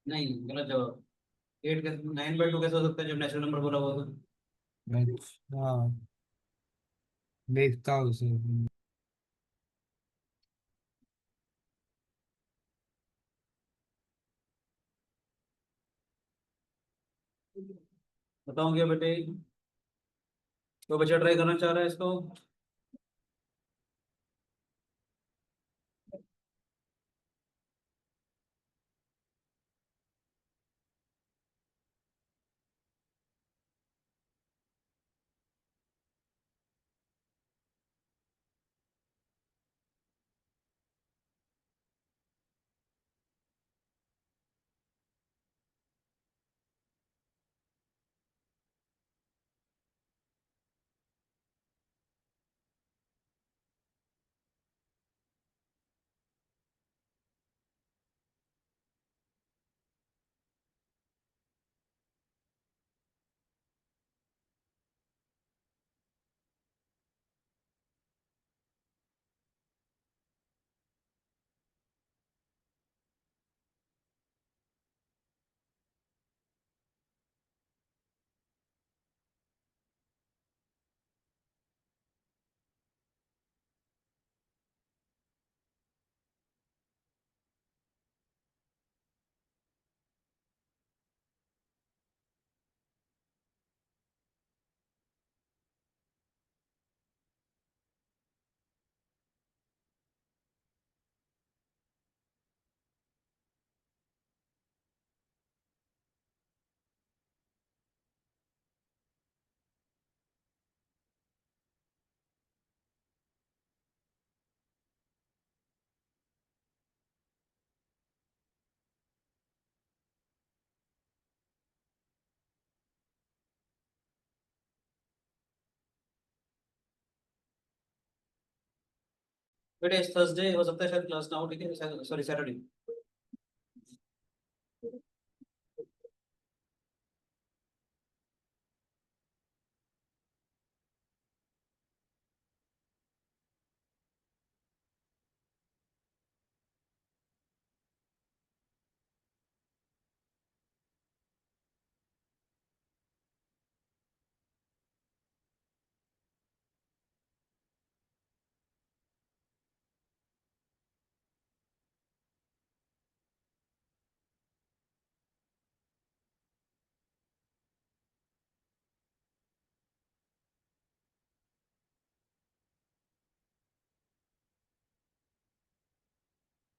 नहीं गलत जवाब। 8 कैसे 9/2 कैसे हो सकता है जब नेचुरल नंबर बोला हुआ था। अच्छा, देखता हूँ सर। बताऊँ क्या बेटे। तो बच्चा ट्राई करना चाह रहा है इसको। बेटे इस थर्सडे हो सकता है शायद क्लास ना हो, ठीक है सॉरी सैटरडे।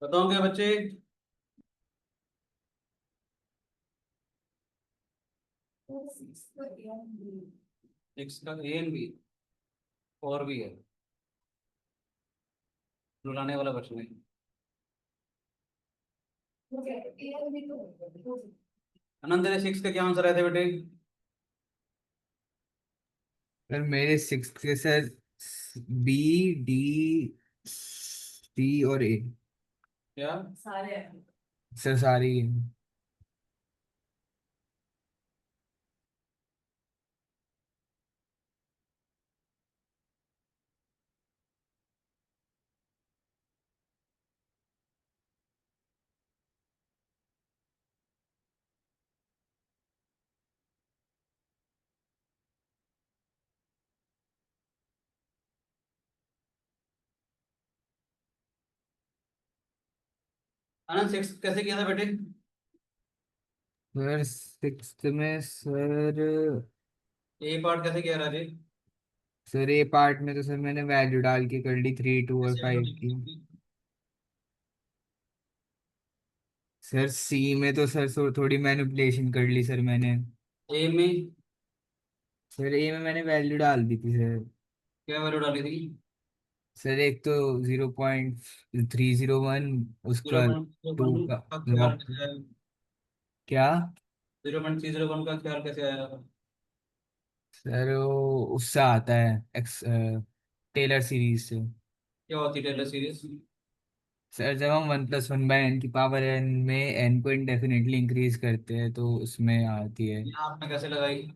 बताओ क्या बच्चे? एक्स का ए एंड बी और भी है, रुलाने वाला क्वेश्चन है। अनंत तेरे 6 का क्या आंसर आया था बेटे? सर मेरे 6 के सर बी, डी, सी और ए। क्या? सर सारी है। अनंत 6 कैसे किया था बेटे? सर 6th में सर, ए पार्ट कैसे किया राजे? सर ए पार्ट में तो सर मैंने वैल्यू डाल के कर ली 3, 2 और कैसे 5 की। सर सी में तो सर थोड़ी मैनिपुलेशन कर ली सर मैंने। ए में सर ए में मैंने वैल्यू डाल दी थी सर। क्या वैल्यू डाली थी? सर एक तो 0.301, उसका 2 0.1 का का ख्याल लॉग। कैसे आया? क्या? 0.301 का ख्याल कैसे आया? सर वो उससे आता है एक्स टेलर सीरीज से। क्या होती है टेलर सीरीज? सर जब हम 1+1/n की पावर n में n को इंडेफिनेटली इंक्रीज करते हैं तो उसमें आती है। यहाँ आपने कैसे लगाई?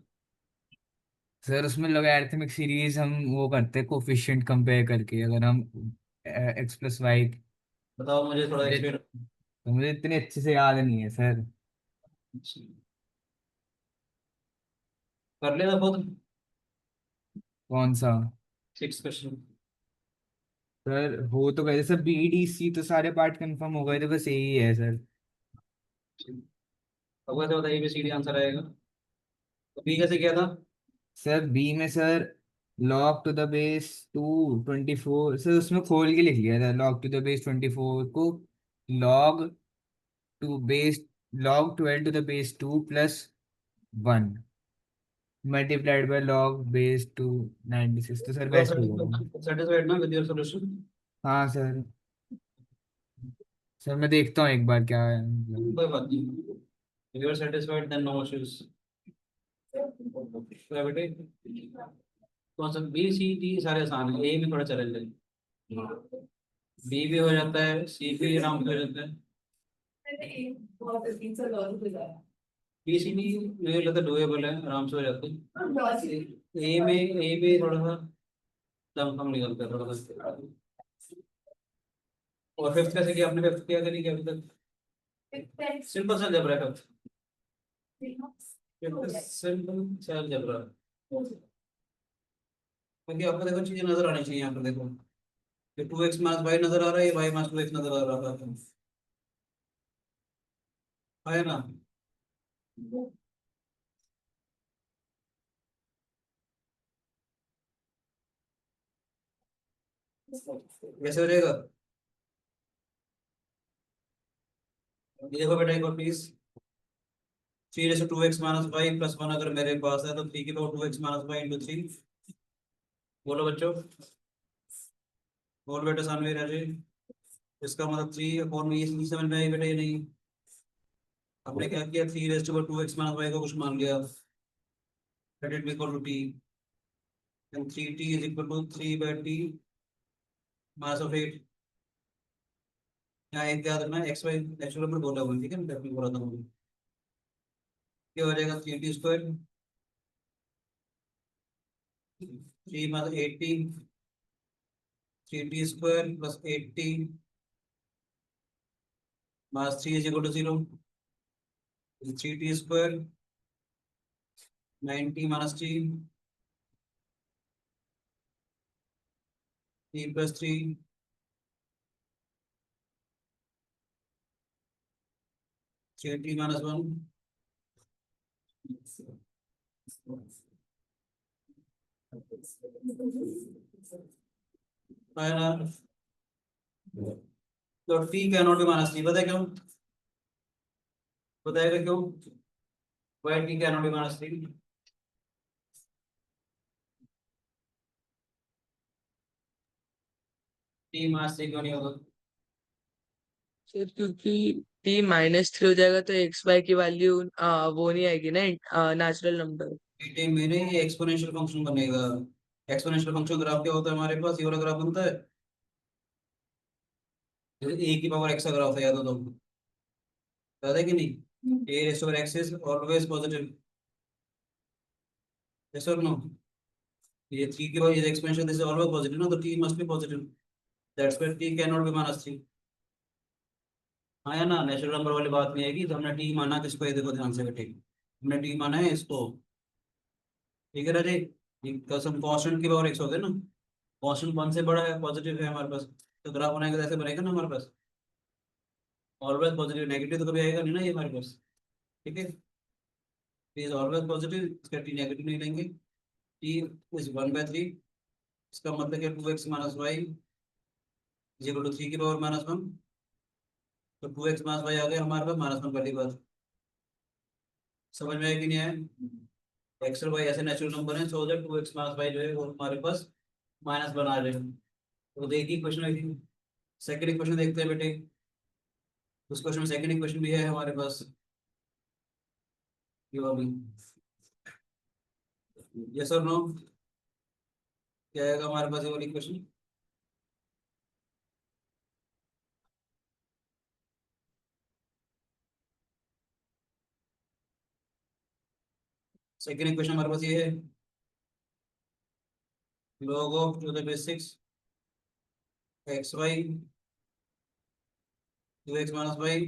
सर उसमें लॉगरिथमिक सीरीज हम वो करते हैं कोफिशिएंट कंपेयर करके, अगर हम x+y। बताओ मुझे थोड़ा मुझे एक्सप्लेन। मुझे इतने अच्छे से याद नहीं है सर। कर लेना खुद। कौन सा? 6 क्वेश्चन। सर हो तो गए सर, बी डी सी तो सारे पार्ट कंफर्म हो गए थे, बस यही है सर। अब कैसे बताइए बी सी डी आंसर आएगा? तो बी कैसे किया था? सर बी में sir log to the base 224, sir उसमें खोल के लिख लिया था log टू द बेस 24 को log to base log 12 to the base 2 plus 1 multiplied by log base 296, तो सर बेस्ट होगा। सेटिस्फाइड ना विद योर सॉल्यूशन? हाँ सर। सर मैं देखता हूँ एक बार क्या है मतलब। कोई बात नहीं, you are satisfied then no issues. बेटे कौन सा बी सी डी सारे आसान है, ए में थोड़ा चैलेंज है। बी भी हो जाता है, सी भी आराम से हो जाता है। बी सी डी मुझे लगता है डुएबल है, आराम से हो जाते हैं। ए में थोड़ा सा दम कम निकलता है थोड़ा सा। और फिफ्थ कैसे किया आपने? फिफ्थ किया कि नहीं किया अभी तक? सिंपल सा जबरा है फिफ्थ। फिफ्थ सिंपल सा जबरा। क्योंकि आपको देखो चीजें नजर आनी चाहिए यहाँ पर, देखो ये 2x माइनस वाई नजर आ रहा है, ये वाई माइनस 2x नजर आ रहा है ना? कैसे हो जाएगा? ये देखो बेटा एक और please. 3 to x minus y plus 1 अगर मेरे पास है तो 3 की power 2x minus Y into 3। बोलो बच्चों, बोल बेटा सानवीर अजय। इसका मतलब 3 अपॉन में, ये नहीं समझ में आई बेटा? ये नहीं, हमने क्या किया, 3 टू एक्स माइनस वाई को कुछ मान लिया, let it be equal to t, and 3t is equal to 3/t minus of 8। यहाँ एक याद रखना, एक्स वाई नेचुरल नंबर बोला हुआ है, ठीक है, मैं बोला था मुझे। क्या हो जाएगा? 3t² 3 minus 8t, 3t² plus 8t minus 3 is equal to 0। 3t² 9t minus t, t plus 3, 3t minus 1। है ना? तो T can not be minus three, पता है क्यों? बताएगा क्यों? Why T can not be minus three? T minus three क्यों नहीं होगा? सर क्योंकि t -3 हो जाएगा तो एक्स वाई की वैल्यू वो नहीं आएगी ना, नेचुरल नंबर। टी मेरे ये एक्सपोनेंशियल फंक्शन बनेगा। एक्सपोनेंशियल फंक्शन ग्राफ क्या होता है हमारे पास? ये वाला ग्राफ बनता है, जैसे ए की पावर एक्स का ग्राफ है, याद हो तो? याद है कि नहीं? A rest over X is always positive, yes और नो? ये थ्री की पावर ये expansion this is always positive ना, तो T must be positive. That's why T can not be minus three. हाँ या ना? नेचुरल नंबर वाली बात नहीं आएगी। तो हमने टी माना किसको? ये देखो ध्यान से बेटे, हमने टी माना है इसको, ठीक है राजे? कसम कांस्टेंट की पावर एक्स हो गया ना, कांस्टेंट वन से बड़ा है, पॉजिटिव है हमारे पास, तो ग्राफ बनाएगा तो ऐसे बनेगा ना हमारे पास, ऑलवेज पॉजिटिव। नेगेटिव तो कभी आएगा नहीं ना ये हमारे पास, ठीक है? इज ऑलवेज पॉजिटिव, इसका टी नेगेटिव नहीं लेंगे। T is one by three, इसका मतलब क्या? Two x minus y is equal to three की पावर माइनस वन। तो टू एक्स माइनस वाई आ गया हमारे पास माइनस वन, पहली बात समझ में आया कि नहीं आया? एक्स और वाई ऐसे नेचुरल नंबर हैं, so that two x minus y जो है वो हमारे पास माइनस बना रहे हैं। तो देखिए क्वेश्चन, सेकंड इक्वेशन देखते हैं बेटे। उस क्वेश्चन में सेकंड इक्वेशन भी है हमारे पास, ये वाली। यस और नो? क्या आएगा हमारे पास ये वाली इक्वेशन? सेकंड इक्वेशन हमारे पास ये है, log of to the base six x y two x minus y,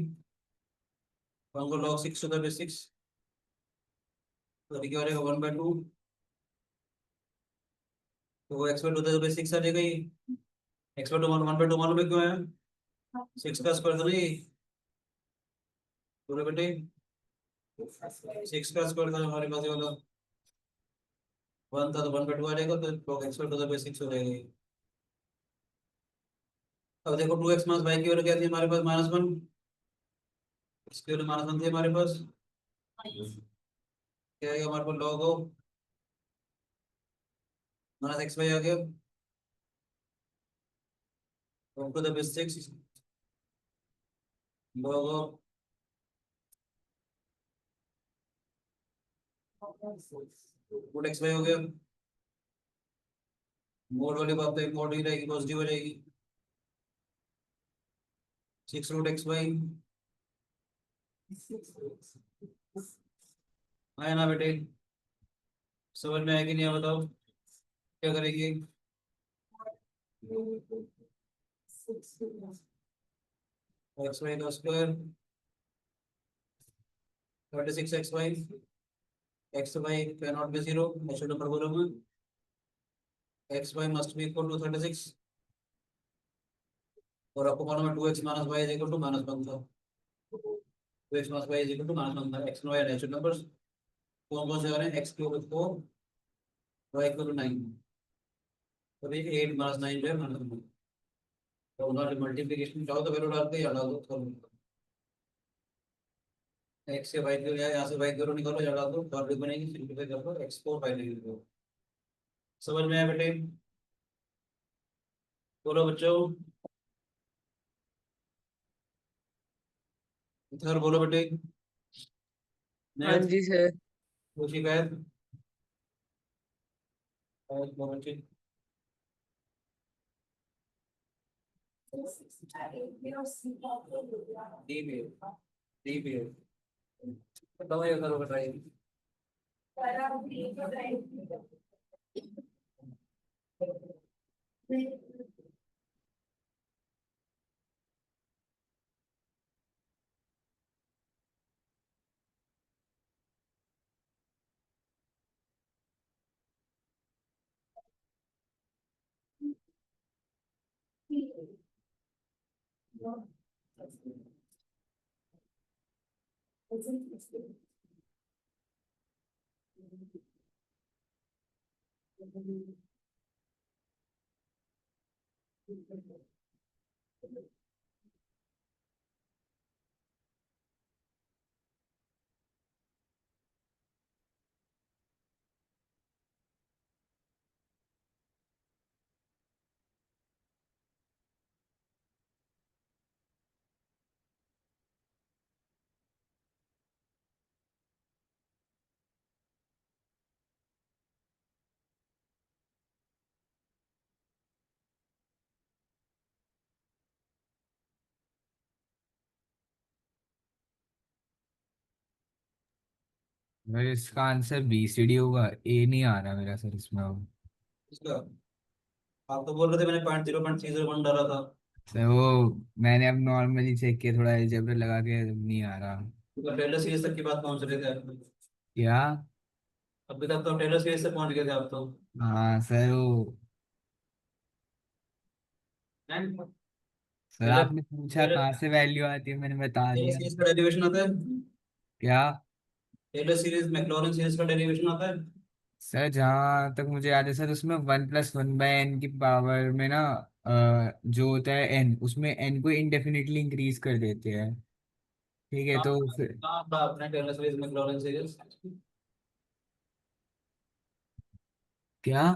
हमको log six to the base six, तो क्या हो जाएगा? One by two. तो x by two the base six आ जाएगा ये। X by two one by two मालूम है क्यों है? सिक्स का स्क्वायर था ना ये, पूरे बेटे सिक्स का स्क्वायर था हमारे पास ये वाला, वन था तो वन बाई टू आ जाएगा, तो log x by two the base six हो जाएगा ये। अब देखो टू एक्स माइनस वाई की वैल्यू क्या थी हमारे पास? Minus one. इसकी वैल्यू माइनस वन थी हमारे पास, क्या आएगा हमारे पास? log of minus x y आ गया to the base six, log of root x y हो गया। मोड वाली बात तो मोड ही रहेगी, पॉजिटिव हो जाएगी। सिक्स रूट एक्स वाई आया ना बेटे? समझ में आएगी नहीं? है बताओ क्या करेंगे? एक्स वाई का square 36 x y, x y can not be zero, natural number बोलो मैं, x y must be equal to 36। और आपको मालूम है two x minus y is equal to minus one था, two x minus y is equal to minus one था। X y natural numbers कौन कौन से आ रहे हैं? X cube 4, y equal to 9, तो ये 8 माइनस 9 जो है माइनस वन। तो उन्होंने मल्टीप्लिकेशन चाहो तो वैल्यू डालते हैं या डाल दो, एक्स से वाई करो या यहाँ से वाई करो, निकालो या डाल दो, फॉर्मूले बनेगी, सिंपलीफाई कर दो, एक्स को फाइव लिख दो। समझ में आया बेटे? बोलो बच्चों, इधर बोलो बेटे। हाँ नेक्स्ट जी सर। कोई शिकायत? और बोलो बच्चे। डी बी है, डी बी है, दवाई करो बताइए। मेरे इसका आंसर BCD होगा, ए नहीं आ रहा मेरा सर इसमें अब। इसका आप तो बोल रहे थे मैंने 0.0.301 डाला था। सर वो मैंने अब नॉर्मली चेक किया, थोड़ा अलजेब्रा लगा के, नहीं आ रहा। तो टेलर सीरीज तक की बात पहुंच रहे थे आप। क्या? अभी तक तो टेलर सीरीज से पहुंच गए थे आप तो। हाँ सर वो, टेलर सर आपने पूछा टेलर कहाँ से वैल्यू आती है, मैंने बता टेलर दिया। सीरीज का डेरिवेशन आता है। क्या? टेलर सीरीज मैक्लॉरिन सीरीज का डेरिवेशन आता है। सर जहाँ तक मुझे याद है सर, उसमें 1+1/n की पावर में ना, जो होता है n, उसमें n को इंडेफिनिटली इंक्रीज कर देते हैं। ठीक है, कहाँ तो फिर कहाँ पढ़ा आपने टेलर सीरीज मैक्लॉरिन सीरीज? क्या?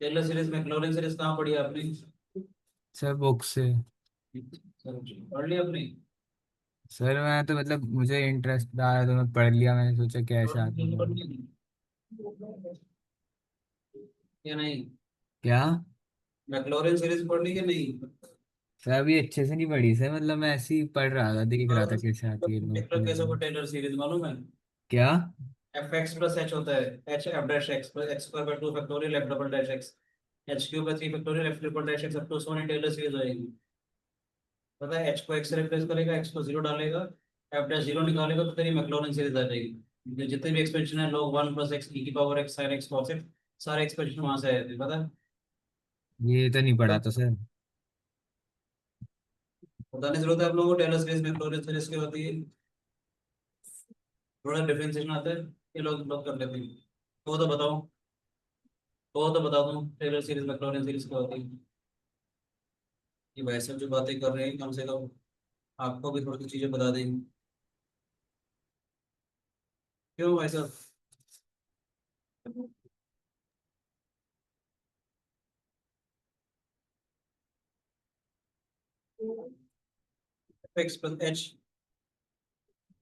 टेलर सीरीज मैक्लॉरिन सीरीज कहाँ पढ़ी आपने? सर बुक से। सर, पढ़ लिया आपने? सर मैं तो मतलब मुझे इंटरेस्ट आया तो मैं पढ़ लिया, मैंने सोचा कैसा आता है। पढ़ ली या नहीं? क्या? मैक्लॉरिन सीरीज पढ़ ली या नहीं? सर अभी अच्छे से नहीं पढ़ी सर, मतलब मैं ऐसे ही पढ़ रहा था, देख रहा था कैसे आती है लोग टेलर कैसे वो टेलर सीरीज मालूम है? क्या? एफ एक्स प्लस एच होता है, h f dash x plus x square by 2 factorial f double dash x, h cube by 3 factorial f triple dash x up to so Taylor series होएगी। पता है H को x से replace करेगा, x को zero डालेगा, F dash zero निकालेगा तो तेरी मैक्लॉरिन सीरीज आ जाएगी। ये जितने भी एक्सपेंशन है लोग 1 प्लस एक्स ई की power x sign x cos x, सारे एक्सपेंशन वहां से आए थे पता है। ये तो नहीं पढ़ा तो सर। बताने की जरूरत है आप लोगों को टेलर सीरीज मैक्लॉरिन सीरीज की होती है। थोड़ा डिफरेंशिएशन आता है, ये लोग कर लेते हैं। तो बताओ, तो बता दूं टेलर सीरीज मैक्लॉरिन सीरीज क्या होती है? ये भाई सब जो बातें कर रहे हैं कम से कम आपको भी थोड़ी चीजें बता देंगे। क्यों भाई साहब? X plus h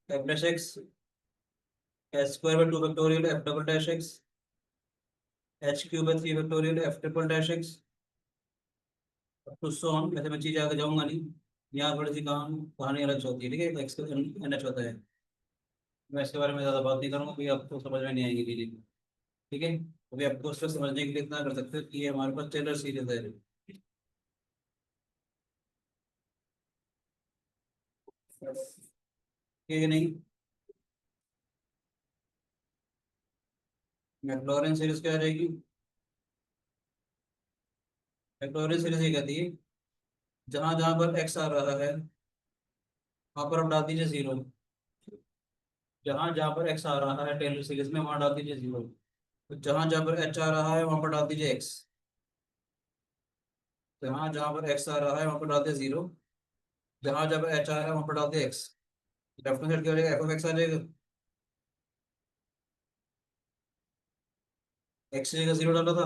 f dash x, h square by 2 factorial f double dash x, h cube by 3 factorial f triple dash x to so on. वैसे मैं चीज़ आगे जाऊंगा नहीं, यहाँ थोड़ी सी कहानी अलग से होती है। ठीक है, एक्स एन एच होता है। मैं इसके बारे में ज़्यादा बात नहीं करूँगा, क्योंकि आपको समझ में नहीं आएगी चीज़ें। ठीक है, अभी आपको उसको समझने के लिए इतना कर सकते हो कि ये हमारे पास टेलर सीरीज है। ठीक है कि नहीं? मैक्लॉरिन सीरीज क्या आ जाएगी? मैक्लॉरिन सीरीज ये कहती है जहां जहां पर एक्स आ रहा है वहां पर आप डाल दीजिए जीरो। जहां जहां पर एक्स आ रहा है टेलर सीरीज में वहां डाल दीजिए जीरो। तो जहां जहां पर एच आ रहा है वहां पर डाल दीजिए एक्स। जहां जहां पर एक्स आ रहा है वहां पर डाल दीजिए जीरो। जहां जहां पर एच आ रहा है वहां पर डाल दीजिए एक्स। लेफ्ट हैंड साइड क्या हो जाएगा? एफ ऑफ एक्स आ जाएगा। एक्स की जगह जीरो डाला था,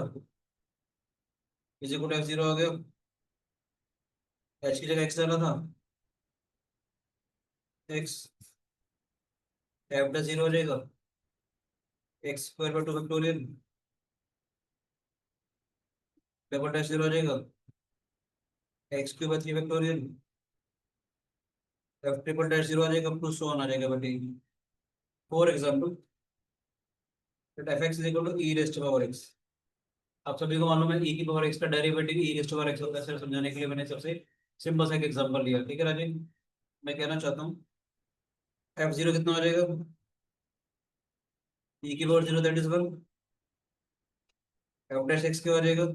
is equal to f zero आ गया। एच की जगह एक्स डाला था, एक्स एफ डा जीरो हो जाएगा। X square by 2 factorial double dash zero हो जाएगा। X cube by 3 factorial f triple dash zero आ जाएगा, प्लस सो ऑन आ जाएगा बेटे। For example f x is equal to e raised power x. आप सभी को मालूम है ई की पावर एक्स का derivative e raised power x होता है। सर समझाने के लिए मैंने सबसे सिंपल सा एक एग्जांपल लिया। ठीक है राजीव, मैं कहना चाहता हूँ एफ जीरो कितना हो जाएगा? ई की power zero that is one. F dash x क्या हो जाएगा?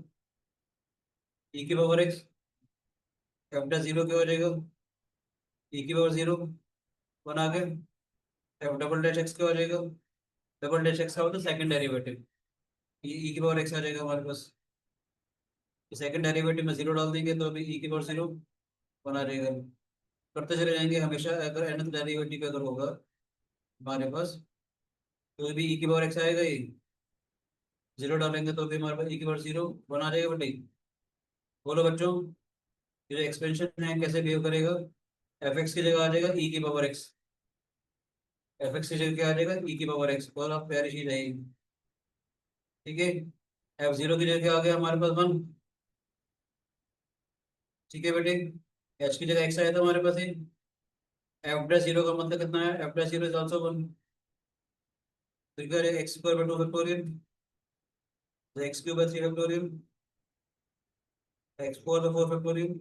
ई की power x. F dash zero क्या हो जाएगा? ई की पावर जीरो, वन आ गया। एफ डबल डैश एक्स क्या हो जाएगा? डबल डैश एक्स का होता है सेकंड डेरिवेटिव, ई की पावर एक्स आ जाएगा हमारे पास। सेकंड डेरिवेटिव में जीरो डाल देंगे तो अभी ई की पावर जीरो वन आ जाएगा। करते चले जाएंगे हमेशा। अगर nth डेरिवेटिव अगर होगा हमारे पास तो भी ई की पावर एक्स आएगा ही। जीरो डालेंगे तो भी हमारे पास ई की पावर जीरो वन आ जाएगा बेटे। बोलो बच्चों, ये जो एक्सपेंशन है कैसे बिहेव करेगा? एफ एक्स की जगह आ जाएगा ई की पावर एक्स। एफ एक्स की जगह क्या आ जाएगा? ई की पावर एक्स। और आप प्यारी चीज रहेगी। ठीक है, एफ जीरो की जगह आ गया हमारे पास वन। ठीक है बेटे, एच की जगह एक्स आया था हमारे पास ही। एफ डैश जीरो का मतलब कितना है? F dash zero is also one. फिर क्या रहेगा, एक्स स्क्वायर बाय 2 फैक्टोरियल, तो x cube by 3 factorial, x four by 4 factorial.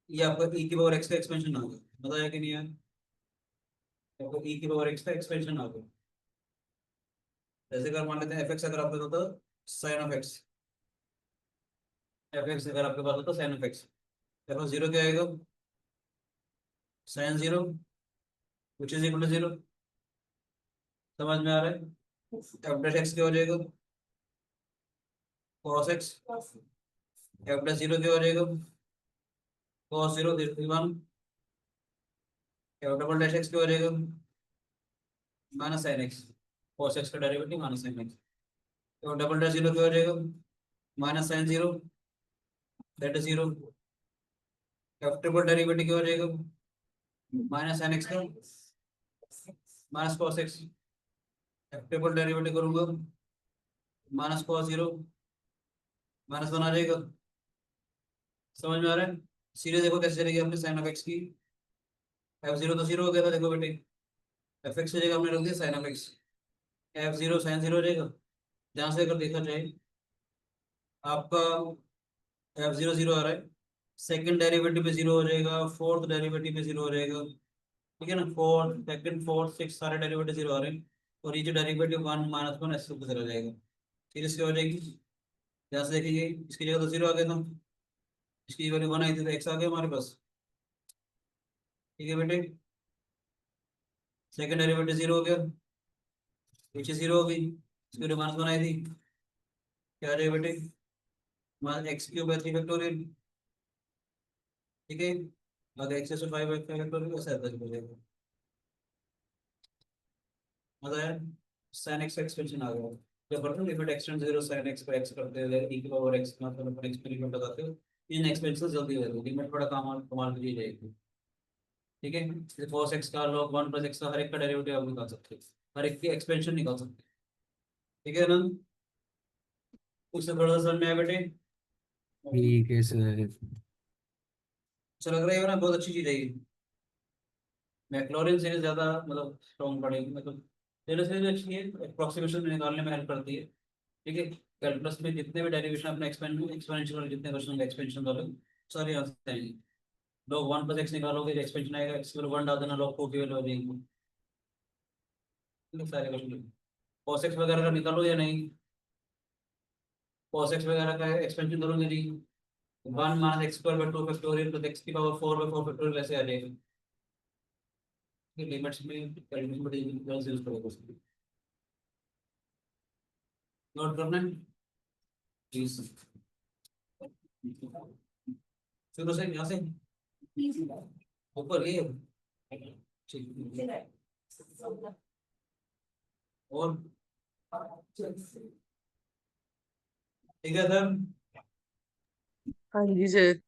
ये आपका ई की पावर एक्स का एक्सपेंशन आ गया, बताया कि नहीं यार, आपको ई की पावर एक्स का एक्सपेंशन आ गया। जैसे अगर मान लेते हैं एफ एक्स अगर आपके पास होता sine of x, f x अगर आपके पास होता साइन ऑफ एक्स, देखो जीरो क्या आएगा, sine zero which is equal to zero, समझ में आ रहा है। एफ डैश एक्स क्या हो जाएगा, cos x, f dash zero क्या हो जाएगा, cos zero, this is one, f double dash x क्या हो जाएगा, minus sine x, cos x का derivative minus sine x, f double dash zero क्या हो जाएगा, minus sine zero, that is zero, f triple derivative क्या हो जाएगा, माइनस साइन एक्स का minus cos x, f triple derivative करूंगा minus cos zero, minus one आ जाएगा, समझ में आ रहा है। सीरीज देखो कैसे चलेगी अपने साइन ऑफ एक्स की, एफ जीरो तो जीरो हो गया था, देखो बेटे, एफ एक्स की जगह हमने रख दिया sine of x, f zero sine zero हो जाएगा। ध्यान से अगर देखा जाए आपका एफ जीरो जीरो आ रहा है, सेकंड डेरिवेटिव पे जीरो हो जाएगा, फोर्थ डेरिवेटिव पे जीरो हो जाएगा, ठीक है ना, फोर्थ सेकंड फोर्थ सिक्स सारे डेरिवेटिव जीरो आ रहे हैं, और ये जो डेरिवेटिव वन माइनस वन ऐसे ऊपर चला जाएगा, सीरीज क्या हो जाएगी। ध्यान से देखिए, इसकी जगह तो जीरो आ गया था, इसकी वैल्यू वन आई थी, तो एक्स आ गया हमारे पास, ठीक है बेटे, सेकंड डेरिवेटिव जीरो हो गया, पीछे जीरो हो गई, इसकी वैल्यू माइनस वन आई थी, क्या आ जाएगा बेटे, minus x cube by 3 factorial, ठीक है, अगर एक्स से 5 बाय 5 फैक्टोरियल ऐसा आता है, मतलब यार sin x एक्सपेंशन आ गया, जब बढ़ते limit extend zero sin x को x करते हैं e की पावर x मतलब अपन एक्सपेरिमेंट लगाते हो, इन एक्सपेंशन जल्दी हो जाएगी, लिमिट थोड़ा कमाल कमाल की जाएगी, ठीक है। जैसे cos x का log 1 प्लस x का हर एक का डेरिवेटिव आप निकाल सकते हो, हर एक की एक्सपेंशन निकाल सकते हो, ठीक है ना। उससे थोड़ा सा समझ में आया बेटे, ठीक है सर। अच्छा लग रहा है ना, बहुत अच्छी चीज है ये, मैक्लॉरिन सीरीज ज्यादा मतलब स्ट्रॉन्ग पड़ेगी, मतलब टेलर सीरीज अच्छी है, अप्रोक्सीमेशन निकालने में हेल्प करती है, ठीक है। कैलकुलस में जितने भी डेरिवेशन अपने एक्सपेंशियल वाले जितने क्वेश्चन होंगे एक्सपेंशन वाले, सारे आंसर आएंगे। लॉग वन प्लस एक्स निकालोगे एक्सपेंशन आएगा, एक्स की वन डाल देना, लॉग टू की वैल्यू हो जाएगी, ठीक है, सारे क्वेश्चन। कॉस एक्स वगैरह का निकालो या नहीं, कॉस एक्स वगैरह का एक्सपेंशन करोगे नहीं, one minus x square by 2 factorial plus x की पावर 4 बाय 4 फैक्टोरियल ऐसे आ जाएगा, लिमिट्स में कैलकुलेशन में यूज करोगे उसको, नोट करना है प्लीज, शुरू से यहाँ से ऊपर ये, ठीक है। और ठीक है सर, हाँ जी सर।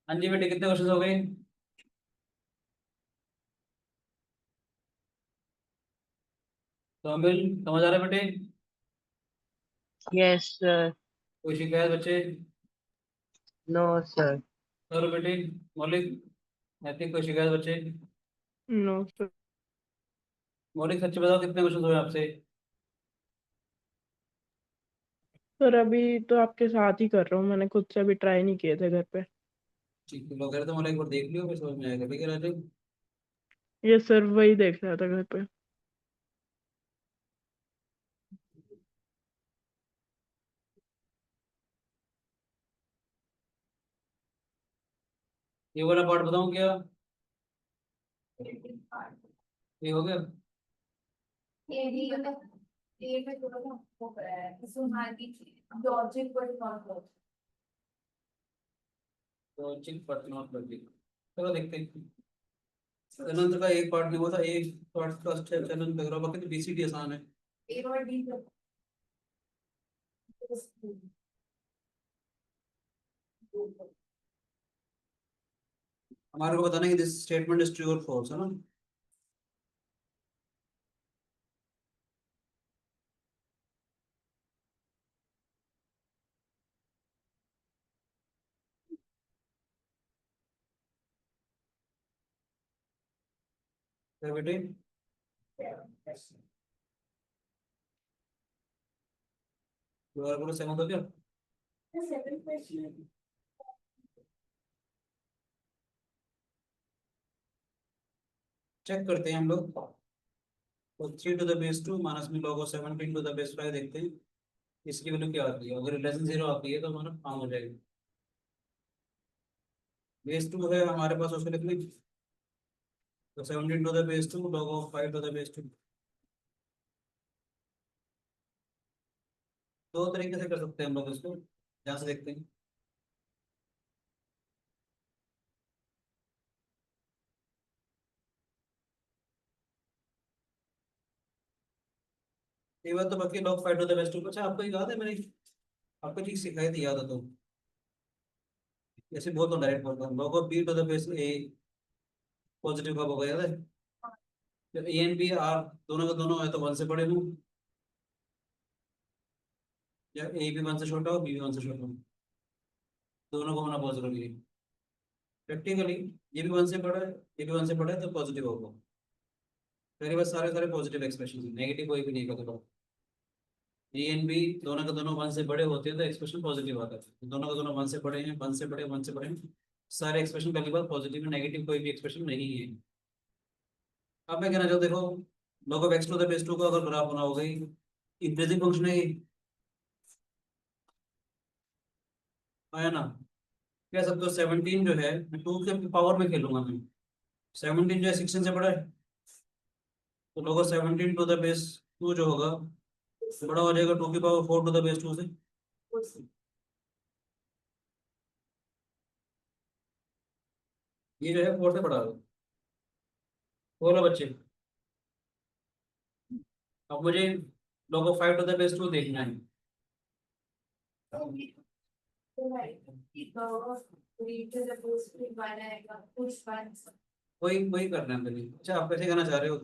हाँ जी बेटे, कितने क्वेश्चन हो गए? तो अमिल, समझ आ रहा है बेटे? Yes, sir. कोई शिकायत बच्चे? No, sir. सर बेटे, मौलिक, नैतिक, कोई शिकायत बच्चे? No, sir. मौलिक सच्ची बताओ, कितने क्वेश्चन हुए आपसे? सर अभी तो आपके साथ ही कर रहा हूँ, मैंने खुद से अभी ट्राई नहीं किए थे घर पे। ठीक है, लोग कह रहे थे मौलिक एक बार देख लियो, फिर समझ में आएगा, ठीक है राजू? ये सर वही देख रहा था घर पे। ये वाला पार्ट बताऊं क्या? ये हो गया? ये भी मतलब ये में थोड़ा सा हो गया है, सुनाती थी लॉजिक बट नॉट लॉजिक। तो चिल पार्ट नॉट लॉजिक, चलो देखते हैं। अनंत का एक पार्ट नहीं हुआ था, एक पार्ट का अच्छा अनंत लग रहा, बाकी तो बीसीडी आसान है। ए और डी हमारे को बताना है कि दिस स्टेटमेंट इज ट्रू और फॉल्स, है ना? क्या बेटे? दोबारा बोलो, सहमत हो क्या? Second question. चेक करते हैं हम लोग। तो 3 to the base 2 माइनस में log of 17 to the base 5 देखते हैं इसकी वैल्यू क्या आती है। अगर लेस देन 0 आती है तो हमारा काम हो जाएगा। बेस 2 है हमारे पास, उसको लिख लें। तो 17 to the base 2 log of 5 to the base 2। दो तरीके से कर सकते हैं हम लोग इसको, यहाँ से देखते हैं। ये बात तो बाकी log 5 to the base 2। अच्छा, आपको याद है मैंने आपको चीज सिखाई थी, याद है तो? ऐसे बहुत तो डायरेक्ट बोलता हूँ, log of b to the base a positive कब होगा, याद है? जब ए एंड बी आर दोनों का दोनों है तो 1 से बड़े हूँ, या ए भी 1 से छोटा हो, बी भी 1 से छोटा हो, दोनों को होना बहुत जरूरी है। प्रैक्टिकली ये भी 1 से बड़ा है, ये भी 1 से बड़ा है, तो पॉजिटिव होगा। मेरे पास सारे सारे पॉजिटिव एक्सप्रेशन, नेगेटिव कोई भी नहीं करेगा। ए एंड बी दोनों का दोनों 1 से बड़े होते हैं तो एक्सप्रेशन पॉजिटिव आता है। दोनों का दोनों 1 से बड़े हैं, 1 से बड़े, 1 से बड़े हैं, सारे एक्सप्रेशन पहली बार पॉजिटिव है, नेगेटिव कोई भी एक्सप्रेशन नहीं है। अब मैं कहना चाहूँ, देखो log of x to the base 2 का अगर ग्राफ बना होगा, इंक्रीजिंग फंक्शन है ये, आया ना? कह सकते हो 17 जो है, मैं 2 के पावर में खेलूंगा मैं। 17 जो है 16 से बड़ा है, तो log of 17 to the base 2 जो होगा बड़ा हो जाएगा 2 की पावर 4 to the base 2 से। ये जो है 4 से बड़ा है। बोलो बच्चे, अब मुझे log of 5 to the base 2 देखना है। वही वही करना है पहले। अच्छा, आप कैसे कहना चाह रहे हो?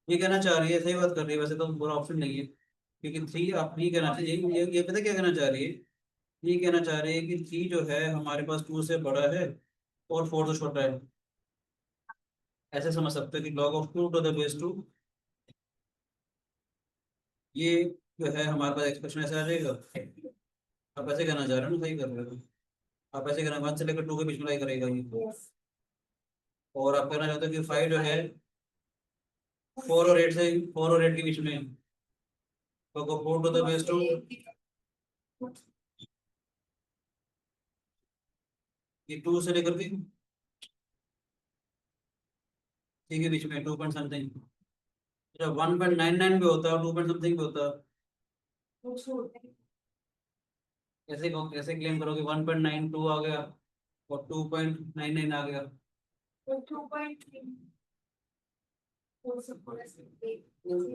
ये कहना चाह रही है, सही बात कर रही है, वैसे तो बुरा ऑप्शन नहीं है, क्योंकि 3 आप ये कहना चाहिए, ये पता क्या कहना चाह रही है? ये कहना चाह रही है कि 3 जो है हमारे पास 2 से बड़ा है और 4 से छोटा है। ऐसे समझ सकते हो कि log of 2 to the base 2, ये जो है हमारे पास एक्सप्रेशन ऐसे आ जाएगा। आप ऐसे कहना चाह रहे हो ना, सही कर रहे हो। आप ऐसे कहना 1 से लेकर 2 के बीच में लाई करेगा ये। और आप कहना चाहते हो कि 5 जो है 4 और 8 के बीच में, तो 4 to the base 2 ये 2 से लेकर के 3 के बीच में 2 पॉइंट समथिंग। जब 1.99 भी होता है, 2 पॉइंट समथिंग भी होता है, कैसे क्लेम करोगे 1.92 आ गया और 2.99 आ गया?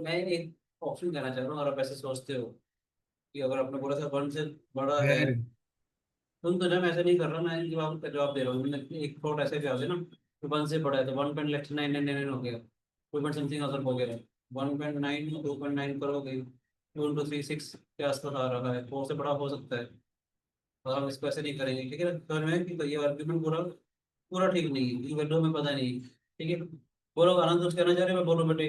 मैं एक ऑप्शन कहना चाह रहा हूँ, अगर आप ऐसे सोचते हो कि अगर आपने बोला था 1 से बड़ा है, सर तुम तो जब ऐसे नहीं कर रहा, मैं जवाब दे रहा हूँ। मैंने एक फ्लोट ऐसे भी आ गया ना, तो 1 से बड़ा है, तो 1.999 हो गया, 2 समथिंग असर हो गया, 1.9 2.9 करोगे, 2 into 3 6 के आसपास आ रहा है, 4 से बड़ा हो सकता है। और हम इसको ऐसे नहीं करेंगे, ठीक है, समझ में कि तो ये आर्ग्यूमेंट पूरा पूरा ठीक नहीं है, ये वैल्यू में पता नहीं, ठीक है। बोलो आनंद, कुछ कहना चाह रहे हो? मैं बोलो बेटे।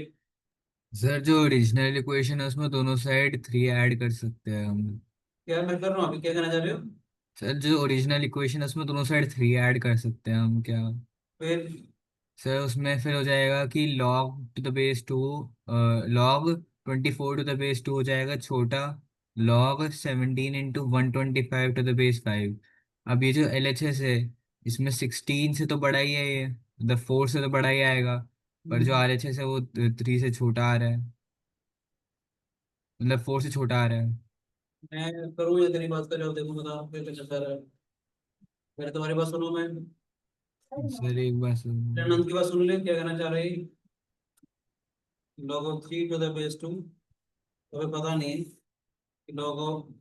सर जो ओरिजिनल इक्वेशन है उसमें दोनों साइड 3 ऐड कर सकते हैं हम। क्या मैं कर रहा हूँ अभी, क्या कहना चाह रहे हो? सर जो ओरिजिनल इक्वेशन है उसमें दोनों साइड 3 ऐड कर सकते हैं हम क्या? फिर सर उसमें फिर हो जाएगा कि log to the base 2, log 24 to the base 2 हो जाएगा छोटा, log 17 into 125 to the base 5। अब ये जो एल एच एस है, इसमें 16 से तो बड़ा ही है ये, मतलब 4 से तो बड़ा ही आएगा, पर जो आर एच एस है वो 3 से छोटा आ रहा है, मतलब 4 से छोटा आ रहा है। मैं करूँ या तेरी बात कर रहे हो, देखो बताओ फिर क्या चलता रहा है। पहले तुम्हारी बात सुनो, मैं सर एक बार आनंद की बात सुन ले, क्या कहना चाह रहे हैं। Log of 3 to the base 2, तुम्हें पता नहीं है कि log of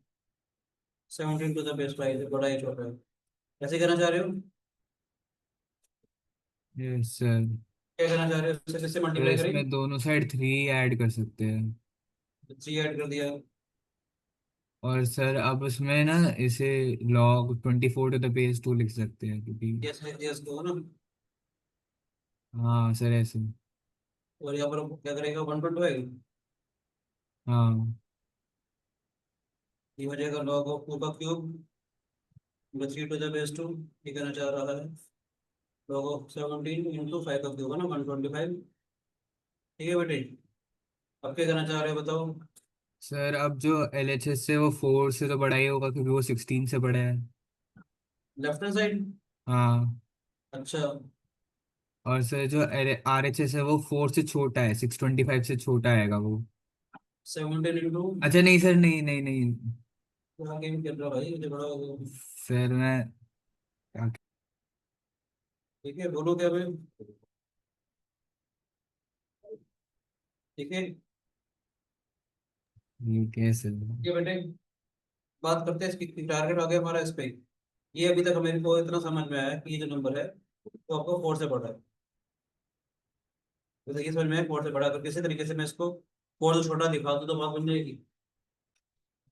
17 to the base 5 से बड़ा या छोटा है, कैसे कहना चाह रहे हो? Yes sir. क्या कहना चाह रहे हो, इससे किससे सर मल्टीप्लाई करें? इसमें दोनों साइड 3 ऐड कर सकते हैं। 3 ऐड कर दिया। और सर अब उसमें ना इसे log 24 टू द बेस 2 लिख सकते हैं क्योंकि, यस यस दो ना, हाँ सर ऐसे। और यहाँ पर क्या करेगा, 1.5, हाँ ये हो जाएगा लॉग ऑफ 2 का क्यूब 3 टू द बेस 2, ये कहना चाह रहा है। log ऑफ 17 इंटू 5 का क्यूब है ना, 125, ठीक है बेटे। अब क्या कहना चाह रहे हो बताओ? सर अब जो एल एच एस है वो 4 से तो बड़ा ही होगा क्योंकि वो 16 से बड़ा है। लेफ्ट हैंड साइड, हाँ। अच्छा। और सर जो आर एच एस है वो 4 से छोटा है, 625 से छोटा आएगा वो। 17 इंटू, अच्छा नहीं सर, नहीं नहीं नहीं। क्या गेम खेल रहा भाई, मुझे बड़ा हो गया। सर मैं ठीक है, बोलो क्या भाई, ठीक है। ये कैसे? ये बेटे, बात करते हैं इसकी, टारगेट आ गया हमारा इस पे। ये अभी तक मेरे को इतना समझ में आया कि ये जो नंबर है वो आपको 4 से बड़ा है, तो ये समझ में आया 4 से बड़ा, अगर किसी तरीके से मैं इसको 4 से छोटा दिखा दूँ तो बात बन जाएगी,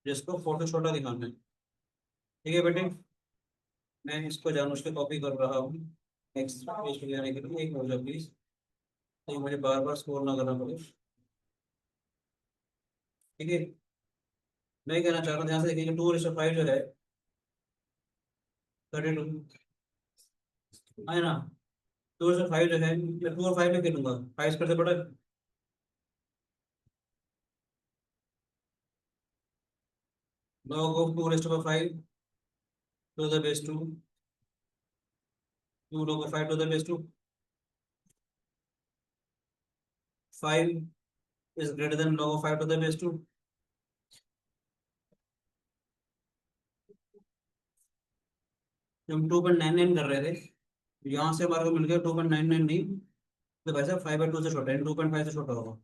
जिसको 4 से छोटा दिखाना है, ठीक है बेटे। मैं इसको जानबूझ के कॉपी कर रहा हूँ नेक्स्ट पेज पे जाने के लिए, एक हो जाए प्लीज, तो मुझे बार बार स्क्रॉल ना करना पड़े, ठीक है। मैं कहना चाह रहा हूँ, ध्यान से देखिए, 2:5 जो है 32 है ना, 2:5 जो है, मैं 2 और 5 में गिनूंगा, 5 स्क्वायर से बड़ा है। log of 2 raised to 5 to the base 2, 2 log of 5 to the base 2, 5 is greater than log of 5 to the base 2। जब हम 2.99 कर रहे थे, यहाँ से हमारे को मिल गया 2.99, नहीं तो भाई साहब 5/2 से छोटा है, 2.5 से छोटा होगा।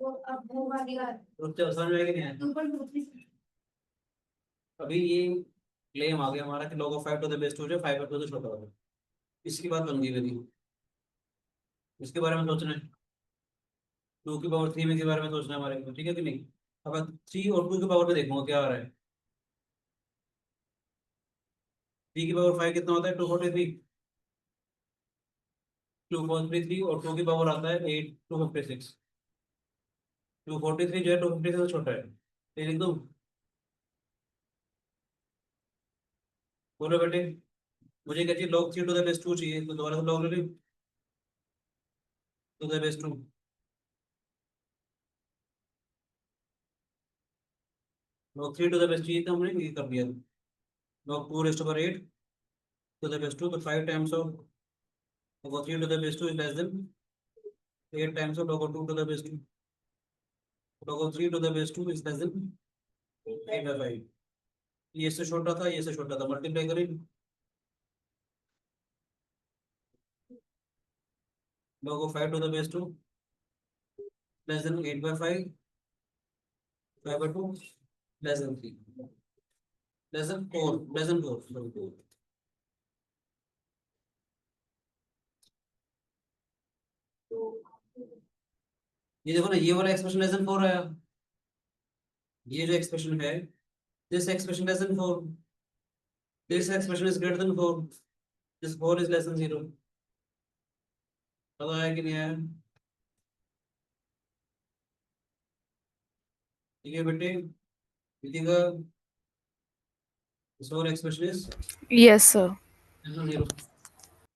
तो अब वो वाली बात तो क्या समझ में आएगा नहीं आया? 2.23 अभी ये क्लेम आ गया हमारा कि log of 5 to the base 2 जो 5/2 से छोटा होगा, इसकी बात बन गई मेरी, इसके बारे में सोचना है, 2 की पावर 3 में के बारे में सोचना है हमारे को, ठीक है कि नहीं। अब 3 और 2 की पावर पे देखूंगा क्या आ रहा है। 3 की पावर 5 कितना होता है, 243, 243 और 2 की पावर आता है 8, 256। 243 जो है 250 से छोटा है, ये लिख दूँ? बोलो बेटे, मुझे क्या चाहिए, log 3 to the base 2 चाहिए, तो दोबारा से log ले ली, to the base 2, log 3 to the base चाहिए, तो हमने ये कर दिया, log 2 raised to power 8 to the base 2, तो 5 times of log 3 to the base 2 is less than 8 times of log 2 to the base 2, log 3 to the base 2 is less than 8/5। ये इससे छोटा था, ये इससे छोटा था, मल्टीप्लाई करें, log of 5 to the base 2 less than 8/5, 5/2 less than 3, less than 4 ये देखो ना, ये वाला एक्सप्रेशन लेस देन 4 आया, ये जो एक्सप्रेशन है, this expression less than 4, this expression is greater than 4, this 4 is less than 0। पता है कि नहीं आया? ठीक है बेटे, दीजिएगा, this 4 expression is Yes, sir. Less than 0।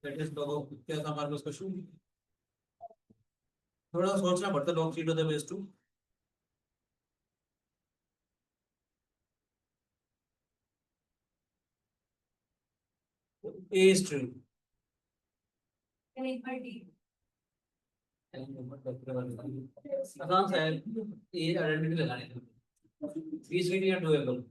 That is log of, क्या था हमारे पास क्वेश्चन? थोड़ा सोचना पड़ता है, log 3 to the base 2। A string Can एक बार डी आसान सा है, ये आइडेंटिटी लगाने का, बीसीडी या डुएबल।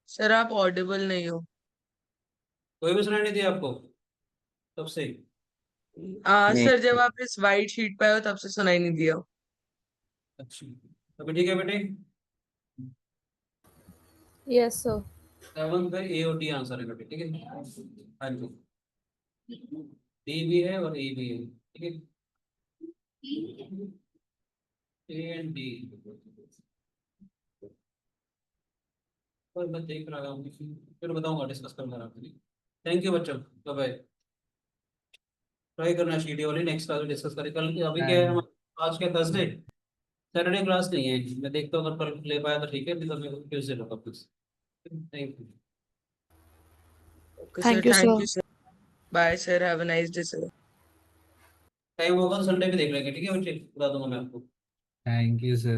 सर आप ऑडिबल नहीं हो। कोई भी सुनाई नहीं दिया आपको तब से? नहीं सर जब आप इस वाइट शीट पे आए हो तब से सुनाई नहीं दिया। अच्छा, अभी ठीक है बेटे। Yes, sir. 7 पे ए और डी आंसर है बेटे, ठीक है? हाँ जी, डी भी है और ए भी है, ठीक है? ए एंड डी, और मैं देख रहा हूँ, फिर बताऊंगा, डिस्कस करूंगा आपके लिए। थैंक यू बच्चों, बाय बाय। ट्राई करना शीट वाली, नेक्स्ट क्लास में डिस्कस करें कल। अभी क्या है Thank- आज क्या थर्सडे, सैटरडे क्लास नहीं है। मैं देखता हूँ अगर कल ले पाया तो ठीक है, नहीं तो मेरे को ट्यूसडे लगा please. Thank you. Okay sir, Thank you, thank sir. You sir. Bye sir, have a nice day sir. Time होगा तो संडे भी देख लेंगे, ठीक है बच्चे, बता दूंगा मैं आपको। Thank you, sir.